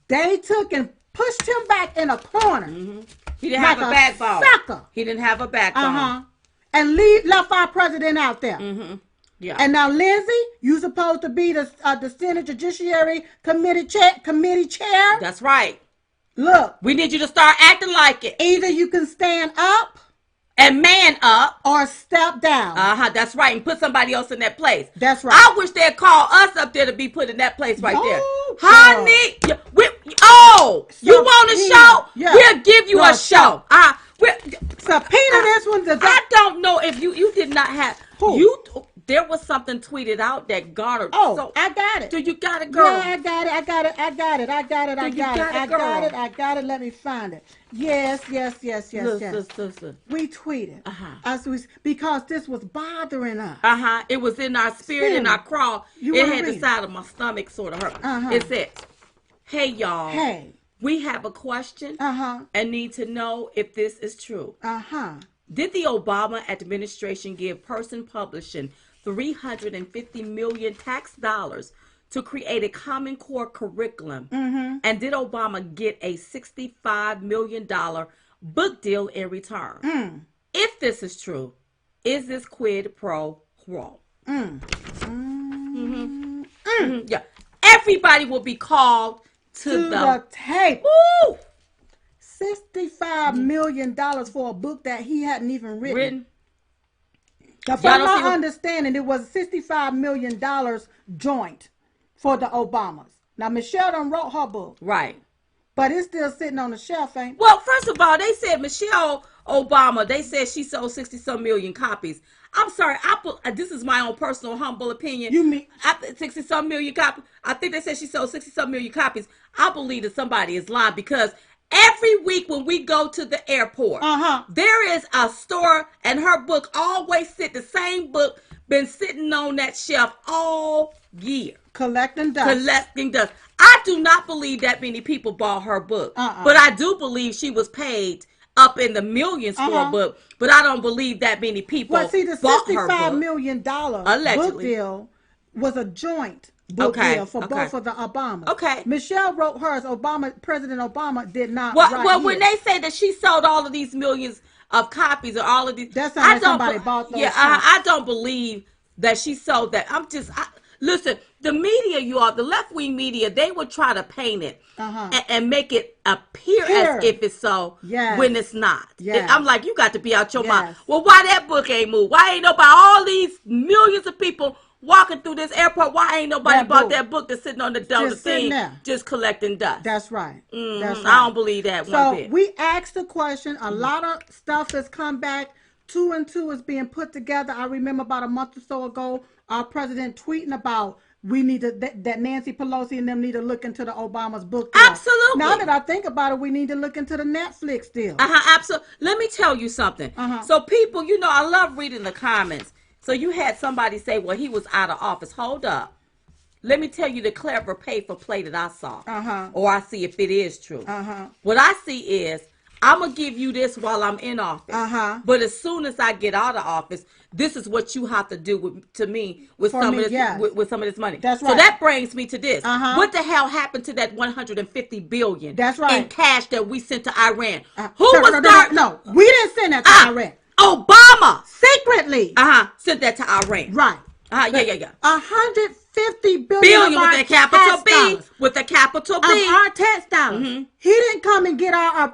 They took and pushed him back in a corner. He didn't have a backbone. Sucker. He didn't have a backbone. And left our president out there. Yeah. And now, Lindsey, you supposed to be the Senate Judiciary Committee chair. That's right. Look, we need you to start acting like it. Either you can stand up and man up, or step down. That's right, and put somebody else in that place. That's right. I wish they'd call us up there to be put in that place right there. Honey, you want a show? Yeah. We'll give you a show. Subpoena this one. I don't know if you did not have there was something tweeted out that garnered. Oh, I got it. Do you got it, girl? Yeah, I got it. Let me find it. Yes. Listen. We tweeted. Because this was bothering us. It was in our spirit, in our crawl. It had the side of my stomach sort of hurt. It said, hey, y'all. Hey. We have a question and need to know if this is true. Did the Obama administration give Person Publishing $350 million tax dollars to create a Common Core curriculum? And did Obama get a $65 million book deal in return? If this is true, is this quid pro quo? Yeah. Everybody will be called to the tape. Woo! $65 million for a book that he hadn't even written. Now, from my understanding, it was $65 million joint for the Obamas. Now, Michelle done wrote her book. Right. But it's still sitting on the shelf, ain't it? Well, first of all, they said Michelle Obama, they said she sold 60-some million copies. I'm sorry, this is my own personal humble opinion. You mean 60-some million copies? I think they said she sold 60-some million copies. I believe that somebody is lying because every week when we go to the airport, there is a store and her book always the same book, been sitting on that shelf all year. Collecting dust. I do not believe that many people bought her book. But I do believe she was paid up in the millions for a book. But I don't believe that many people bought her book. Well, see, the $65 million book deal was a joint book deal for both of the Obamas. Okay. Michelle wrote hers. President Obama did not write when they say that she sold all of these millions of copies or all of these. That's how somebody bought those. Yeah, I don't believe that she sold that. Listen, the media, the left-wing media, they would try to paint it and make it appear as if it's so when it's not. I'm like, you got to be out your mind. Well, why that book ain't moved? Why ain't nobody, all these millions of people walking through this airport, why ain't nobody bought that book that's sitting on the thing just collecting dust? That's right. That's right. I don't believe that one bit. So we asked the question. A lot of stuff has come back. 2 and 2 is being put together. I remember about a month or so ago, our president tweeting about we need to, that Nancy Pelosi and them need to look into the Obama's book deal. Absolutely. Now that I think about it, we need to look into the Netflix deal. Absolutely. Let me tell you something. So people, I love reading the comments. So you had somebody say, well, he was out of office. Hold up. Let me tell you the clever pay-for-play that I saw. Or I see if it is true. What I see is, I'm going to give you this while I'm in office. But as soon as I get out of office, this is what you have to do to me with some of this money. That's right. So that brings me to this. What the hell happened to that $150 billion in cash that we sent to Iran? No, we didn't send that to Iran. Obama secretly sent that to Iran. Right. Yeah. $150 billion with a capital B. With a capital B. Of our tax dollars. He didn't come and get our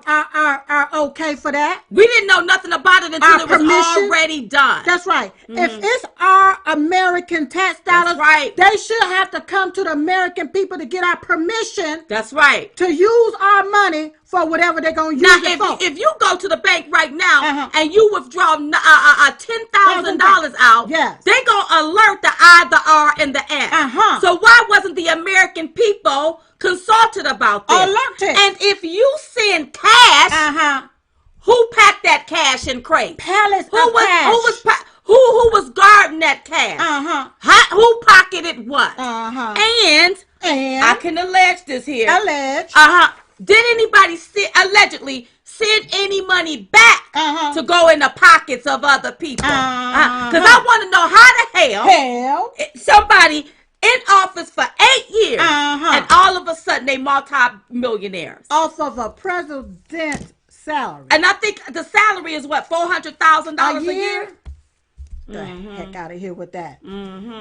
okay for that. We didn't know nothing about it until it was already done. That's right. If it's our American tax dollars, they should have to come to the American people to get our permission. That's right. To use our money for whatever they're going to use it for. If you go to the bank right now and you withdraw $10,000 out, they're going to alert the I, the R, and the S. So why wasn't the American people consulted about this? Alerted. And if you send cash, who packed that cash in crates? Pallets of cash. Who was guarding that cash? Who pocketed what? And I can allege this here. Did anybody allegedly send any money back to go in the pockets of other people? Because I want to know how the hell somebody in office for 8 years and all of a sudden they multi-millionaires. Off of a president's salary. And I think the salary is what, $400,000 a year? The heck out of here with that.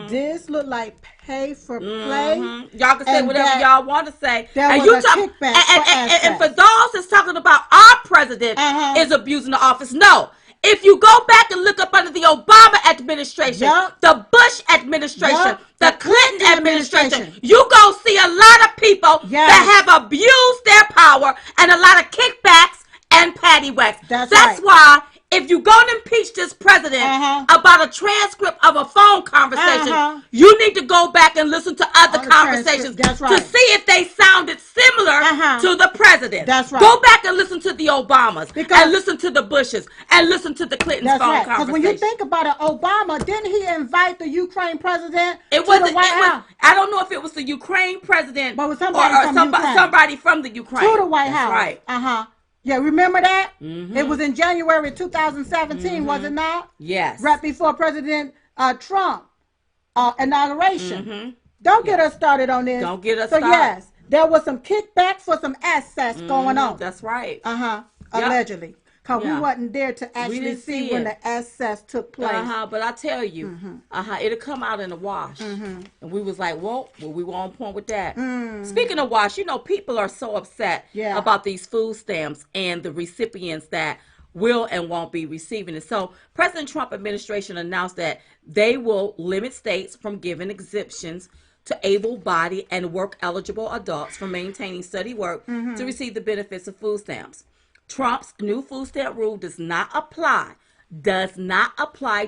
This look like pay for play. Y'all can say whatever y'all want to say. And for those that's talking about our president is abusing the office, no. If you go back and look up under the Obama administration, the Bush administration, the Clinton administration, you go see a lot of people that have abused their power and a lot of kickbacks and paddywhacks. That's why if you go and impeach this president about a transcript of a phone conversation, you need to go back and listen to other conversations to see if they sounded similar to the president. Go back and listen to the Obamas and listen to the Bushes and listen to the Clintons phone conversation. Because when you think about it, Obama, didn't he invite the Ukraine president to the White House? I don't know if it was the Ukraine president or somebody from the Ukraine. To the White House. Right. Yeah, remember that? It was in January 2017, was it not? Yes. Right before President Trump inauguration. Don't get us started on this. Don't get us started. So yes, there was some kickbacks for some assets going on. That's right. Allegedly. Because we wasn't there to actually see when the assets took place. But I tell you, it'll come out in the wash. And we was like, well, we were on point with that. Speaking of wash, people are so upset about these food stamps and the recipients that will and won't be receiving it. So President Trump administration announced that they will limit states from giving exemptions to able-bodied and work-eligible adults from maintaining steady work to receive the benefits of food stamps. Trump's new food stamp rule does not apply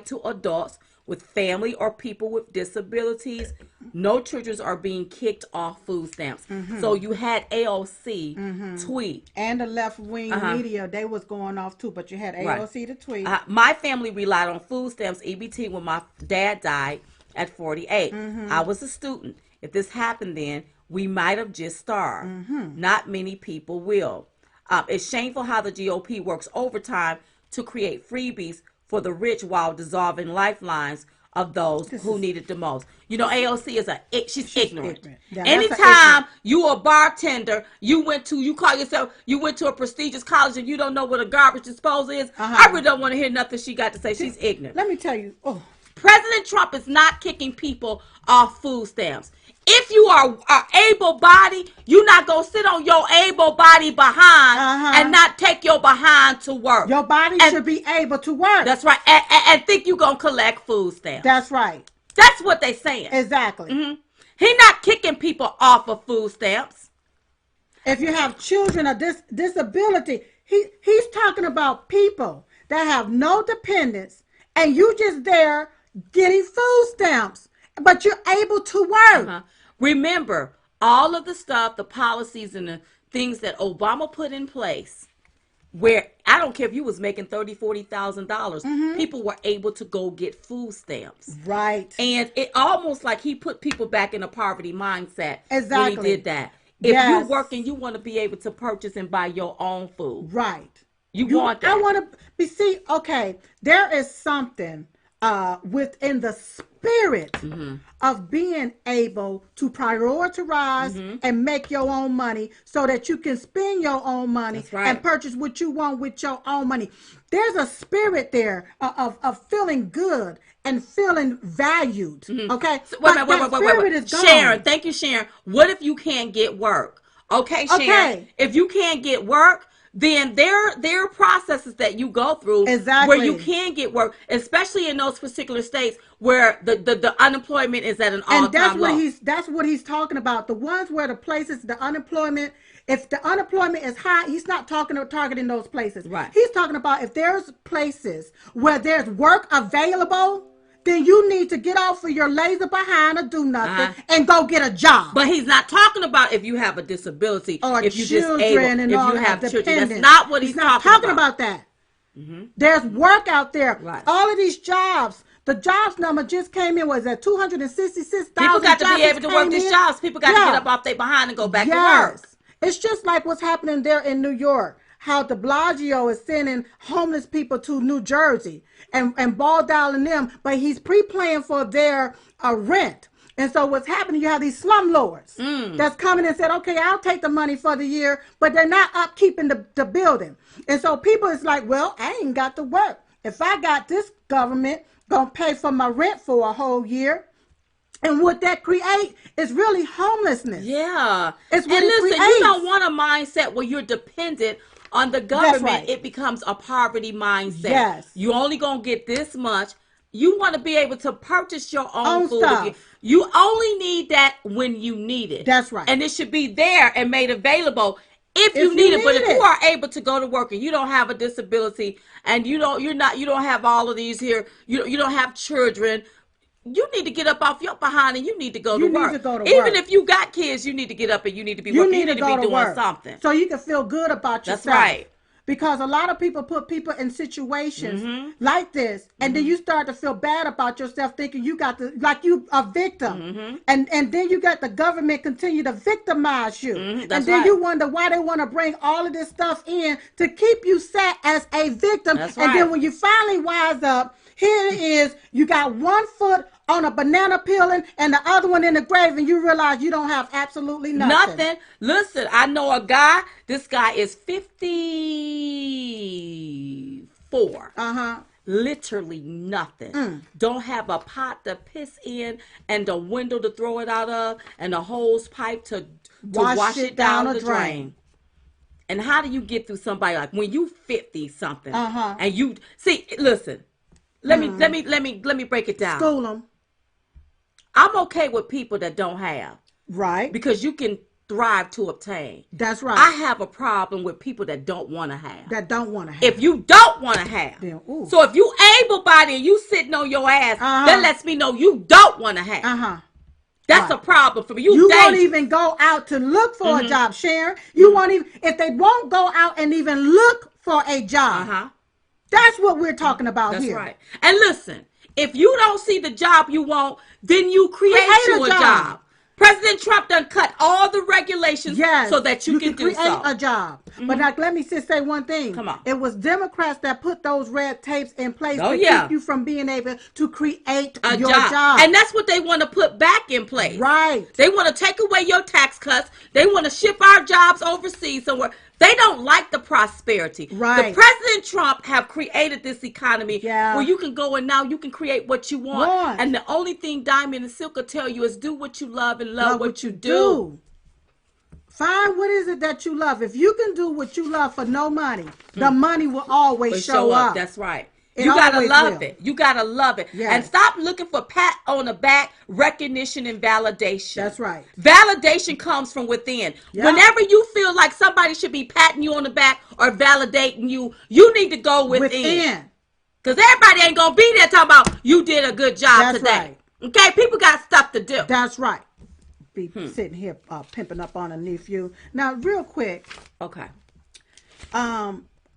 to adults with family or people with disabilities. No children are being kicked off food stamps. So you had AOC tweet. And the left-wing media, they was going off too, but you had AOC to tweet. My family relied on food stamps, EBT, when my dad died at 48. I was a student. If this happened then, we might have just starved. Not many people will. It's shameful how the GOP works overtime to create freebies for the rich while dissolving lifelines of those who need it the most. AOC is she's ignorant. Anytime you a bartender, you went to a prestigious college and you don't know what a garbage disposal is, I really don't want to hear nothing she got to say. She's ignorant. Let me tell you, President Trump is not kicking people off food stamps. If you are able-bodied, you're not going to sit on your able-bodied behind and not take your behind to work. Your body should be able to work. That's right. And think you're going to collect food stamps. That's right. That's what they're saying. Exactly. He's not kicking people off of food stamps. If you have children of disability, he's talking about people that have no dependents and you just there getting food stamps, but you're able to work. Remember, all of the stuff, the policies and the things that Obama put in place, where I don't care if you was making $30,000, $40,000, people were able to go get food stamps. Right. And it almost like he put people back in a poverty mindset exactly. when he did that. If you're working, you want to be able to purchase and buy your own food. Right. You want that. I want to see, okay, there is something within the spirit of being able to prioritize and make your own money so that you can spend your own money and purchase what you want with your own money. There's a spirit there of feeling good and feeling valued. Okay? So, wait. Sharon, thank you, Sharon. What if you can't get work? Okay, Sharon. If you can't get work, then there are processes that you go through where you can get work, especially in those particular states where the unemployment is at an all-time low. That's what he's talking about. The ones where the places, the unemployment, if the unemployment is high, he's not targeting those places. Right. He's talking about if there's places where there's work available, then you need to get off of your lazy behind or do nothing and go get a job. But he's not talking about if you have a disability or if you disabled, if you have children. That's not what he's talking about. That. There's work out there. Right. All of these jobs. The jobs number just came in, was at 266,000. People got to be able to work these jobs. People got to get up off their behind and go back to work. It's just like what's happening there in New York. How de Blasio is sending homeless people to New Jersey and ball dialing them, but he's pre-playing for their rent. And so what's happening, you have these slumlords that's coming and said, okay, I'll take the money for the year, but they're not upkeeping the building. And so people is like, well, I ain't got to work. If I got this government going to pay for my rent for a whole year, and what that create is really homelessness. Yeah. It's what and listen, you don't want a mindset where you're dependent on the government. Right. It becomes a poverty mindset. Yes. You only gonna get this much. You want to be able to purchase your own food. Stuff. You only need that when you need it. That's right. And it should be there and made available if you need it. But if you are able to go to work and you don't have a disability and you don't have all of these here, you don't have children, you need to get up off your behind and you need to go to work. Even if you got kids, you need to get up and you need to be working. You need to be doing something. So you can feel good about yourself. That's right. Because a lot of people put people in situations like this, and then you start to feel bad about yourself, thinking you got to, like you a victim, and then you got the government continue to victimize you, and then you wonder why they want to bring all of this stuff in to keep you set as a victim. Then when you finally wise up, here it is, you got one foot on a banana peeling and the other one in the grave, and you realize you don't have absolutely nothing. Listen, I know a guy, this guy is 54. Literally nothing. Don't have a pot to piss in and a window to throw it out of and a hose pipe to wash it down the drain. And how do you get through somebody like when you 50 something and you see, listen, let me break it down. School them. I'm okay with people that don't have. Right. Because you can thrive to obtain. That's right. I have a problem with people that don't want to have. If you don't want to have. Then, so if you able-bodied and you sitting on your ass, that lets me know you don't want to have. That's a problem for me. You won't even go out to look for a job, Sharon. You won't even, if they won't go out and even look for a job. That's what we're talking about here. That's right. And listen, if you don't see the job you want, then you create you a job. President Trump done cut all the regulations so that you can create a job. But like, let me just say one thing. Come on. It was Democrats that put those red tapes in place to keep you from being able to create your job. And that's what they want to put back in place. Right. They want to take away your tax cuts. They want to ship our jobs overseas somewhere. They don't like the prosperity. Right. The President Trump have created this economy Yeah. where you can go and now you can create what you want. And the only thing Diamond and Silk will tell you is do what you love and love what you do. Find what is it that you love. If you can do what you love for no money, the money will always show up. That's right. It you gotta always love will. it. You gotta love it. Yes. And stop looking for pat on the back, recognition, and validation. That's right. Validation comes from within. Yep. Whenever you feel like somebody should be patting you on the back or validating you, you need to go within. Because everybody ain't gonna be there talking about you did a good job today. Right. Okay, people got stuff to do. That's right. Be sitting here pimping up underneath you. Now, real quick. Okay.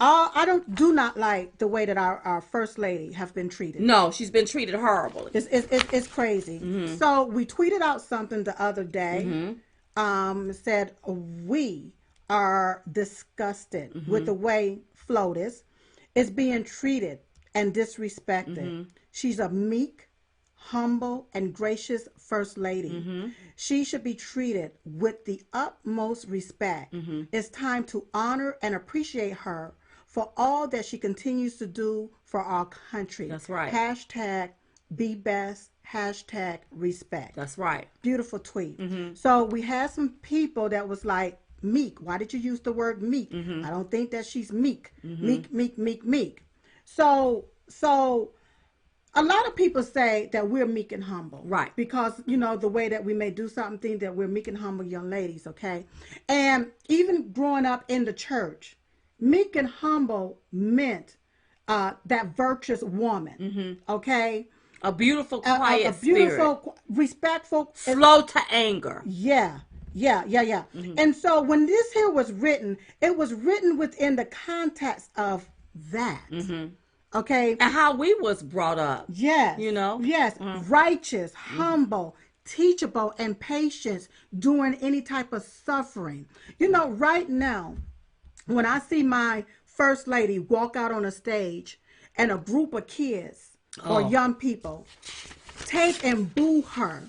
I do not like the way that our first lady have been treated. No, she's been treated horribly. It's crazy. Mm-hmm. So we tweeted out something the other day. Said we are disgusted with the way FLOTUS is being treated and disrespected. She's a meek, humble, and gracious first lady. She should be treated with the utmost respect. It's time to honor and appreciate her for all that she continues to do for our country. That's right. Hashtag be best. Hashtag respect. That's right. Beautiful tweet. So we had some people that was like, meek. Why did you use the word meek? I don't think that she's meek. Meek. So a lot of people say that we're meek and humble. Right. Because, you know, the way that we may do something, that we're meek and humble young ladies, okay? And even growing up in the church, meek and humble meant that virtuous woman, okay? A beautiful, quiet a beautiful, spirit. Respectful. Slow to anger. Yeah. And so when this here was written, it was written within the context of that. Okay. And how we was brought up. Yes. You know? Yes. Righteous, humble, teachable, and patient during any type of suffering. You know, right now, when I see my first lady walk out on a stage and a group of kids or young people take and boo her,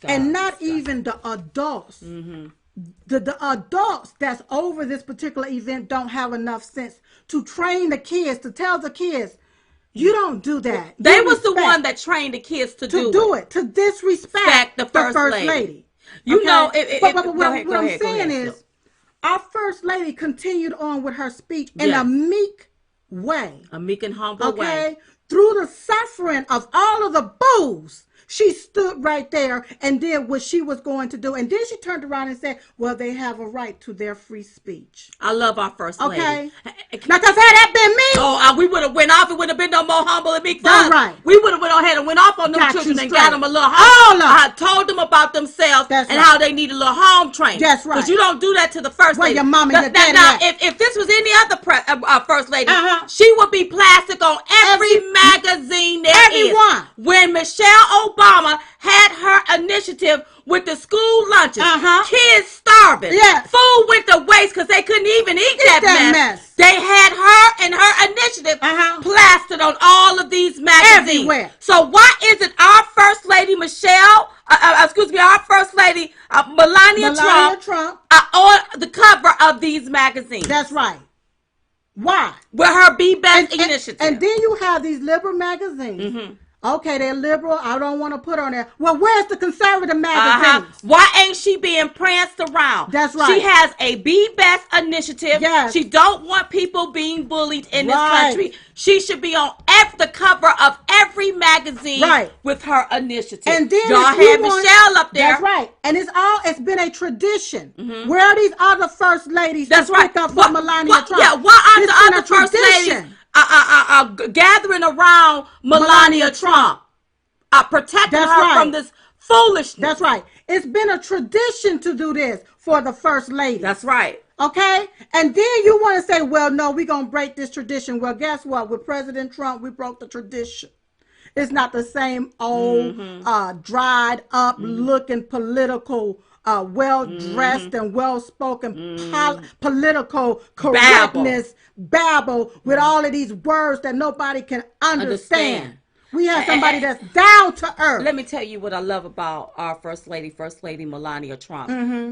and not even the adults, the adults that's over this particular event don't have enough sense to train the kids, to tell the kids, you don't do that. They was the one that trained the kids to do it. To disrespect the first lady. You know, what I'm saying is, our first lady continued on with her speech in a meek way. A meek and humble way. Through the suffering of all of the boos, she stood right there and did what she was going to do. And then she turned around and said, well, they have a right to their free speech. I love our first lady. Okay. Now, because had that been me. Oh, we would have went off. It would have been no more humble and meek. That's right. We would have went ahead and went off on them children and got them a little home. I told them about themselves and how they need a little home training. That's right. Because you don't do that to the first lady. Your mama and your daddy. Now, if this was any other first lady, she would be plastic on every magazine there is. When Michelle Obama had her initiative with the school lunches, kids starving, food went to waste because they couldn't even eat that mess. They had her and her initiative plastered on all of these magazines. Everywhere. So why isn't our first lady our first lady Melania Trump on the cover of these magazines? That's right. Why? With her Be Best initiative. And then you have these liberal magazines. Okay, they're liberal. I don't want to put on there. Well, where's the conservative magazines? Why ain't she being pranced around? That's right. She has a Be Best initiative. Yes. She don't want people being bullied in this country. She should be on the cover of every magazine with her initiative. And then y'all had Michelle up there. That's right. And it's been a tradition. Where are these other first ladies that's right. Up for Melania Trump? Yeah, why aren't the other first ladies gathering around Melania Trump, protecting her from this foolishness? That's right. It's been a tradition to do this for the first lady. That's right. Okay? And then you want to say, well, no, we're going to break this tradition. Well, guess what? With President Trump, we broke the tradition. It's not the same old, dried up looking political, well-dressed and well-spoken political correctness babble with all of these words that nobody can understand. We have somebody that's down to earth. Let me tell you what I love about our First Lady Melania Trump.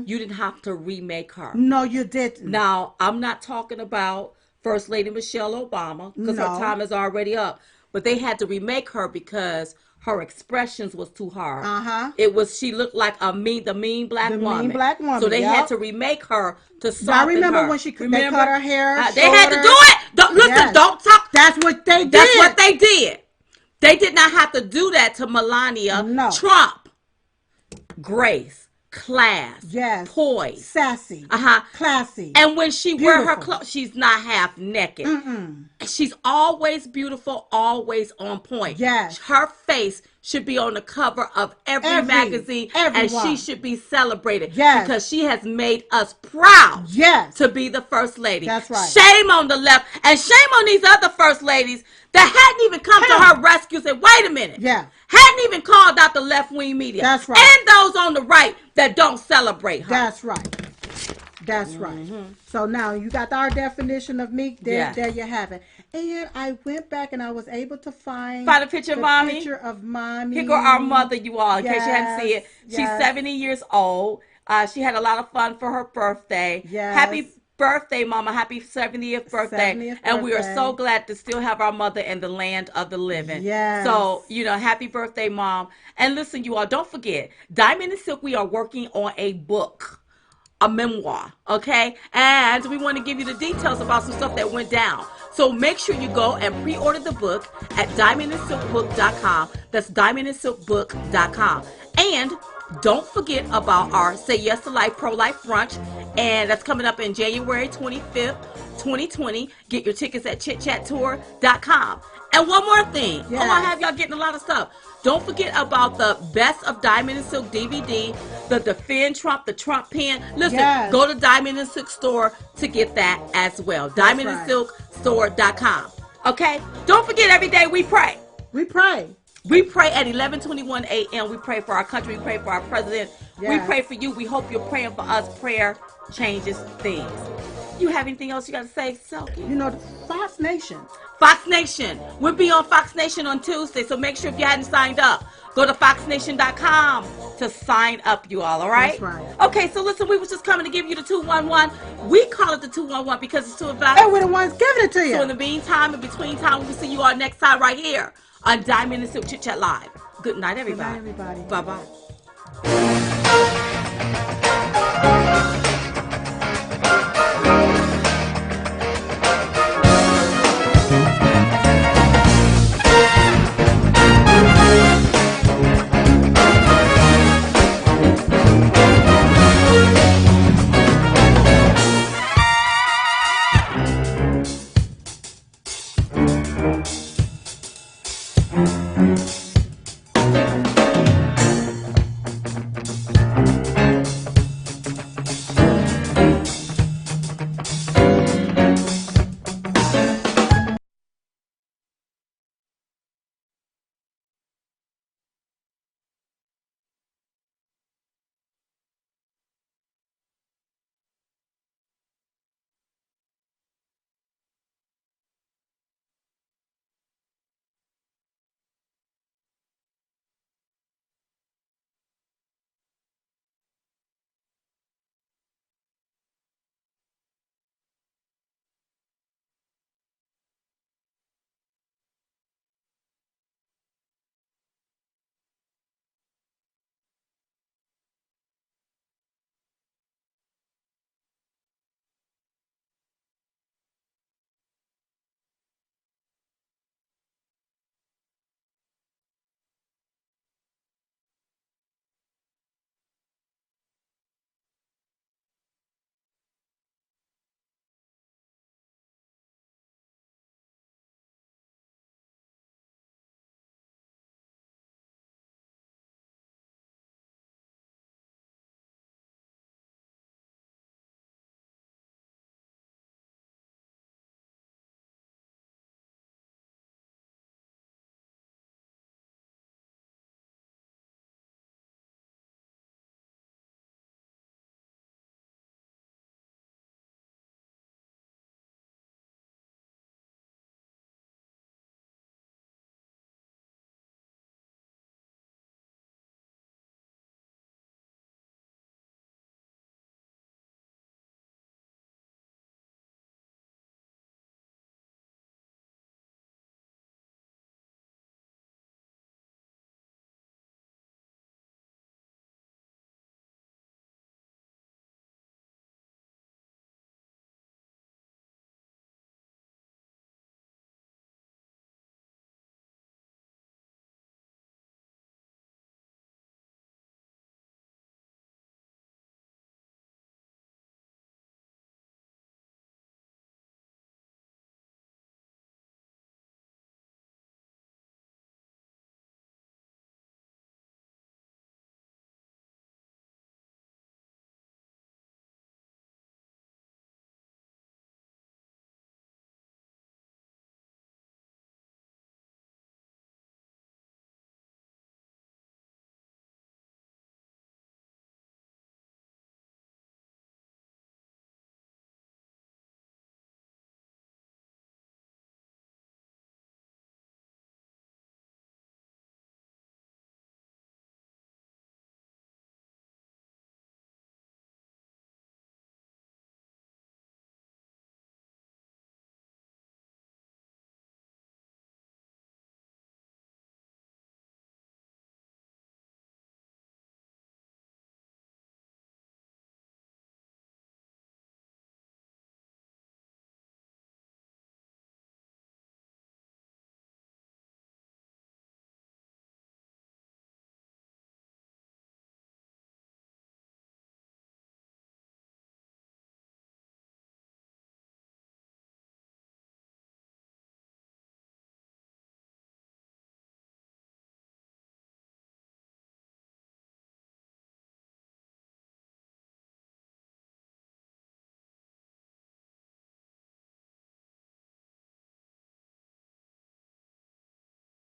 You didn't have to remake her. No, you didn't. Now, I'm not talking about First Lady Michelle Obama, because her time is already up. But they had to remake her because her expressions was too hard. She looked like the mean black woman. So they had to remake her to soften her. I remember when they cut her hair. They had to do it. Don't talk. That's what they did. That's what they did. They did not have to do that to Melania Trump. Grace, class, poise, sassy, classy. And when she wear her clothes, she's not half naked. She's always beautiful, always on point. Yes. Her face should be on the cover of every magazine, and she should be celebrated because she has made us proud to be the First Lady. That's right. Shame on the left, and shame on these other First Ladies that hadn't even come to her rescue and said, wait a minute. Hadn't even called out the left-wing media. That's right. And those on the right that don't celebrate her. That's right. That's right. So now you got our definition of meek. There you have it. And I went back and I was able to find a picture of mommy. Picture of mommy. Here go our mother, you all, in case you hadn't seen it. She's 70 years old. She had a lot of fun for her birthday. Happy birthday, Mama. Happy 70th birthday. 70th and we are so glad to still have our mother in the land of the living. So, happy birthday, Mom. And listen, you all, don't forget, Diamond and Silk, we are working on a book. A memoir, okay? And we want to give you the details about some stuff that went down. So make sure you go and pre-order the book at diamondandsilkbook.com. That's diamondandsilkbook.com. And don't forget about our Say Yes to Life Pro-Life Brunch. And that's coming up in January 25th, 2020. Get your tickets at chitchattour.com. And one more thing. I have y'all getting a lot of stuff. Don't forget about the Best of Diamond and Silk DVD, the Defend Trump, the Trump pen. Listen, go to Diamond and Silk store to get that as well. DiamondandSilkStore.com. Okay? Don't forget, every day we pray. We pray. We pray at 11:21 a.m. We pray for our country. We pray for our president. We pray for you. We hope you're praying for us. Prayer changes things. You have anything else you got to say, Selkie? Fox Nation. Fox Nation. We'll be on Fox Nation on Tuesday, so make sure if you hadn't signed up, go to foxnation.com to sign up, you all right? That's right. Okay, so listen, we was just coming to give you the 211. We call it the 211 because it's too advanced. And we're the ones giving it to you. So in the meantime, in between time, we'll see you all next time right here on Diamond and Silk Chit Chat Live. Good night, everybody. Good night, everybody. Bye-bye.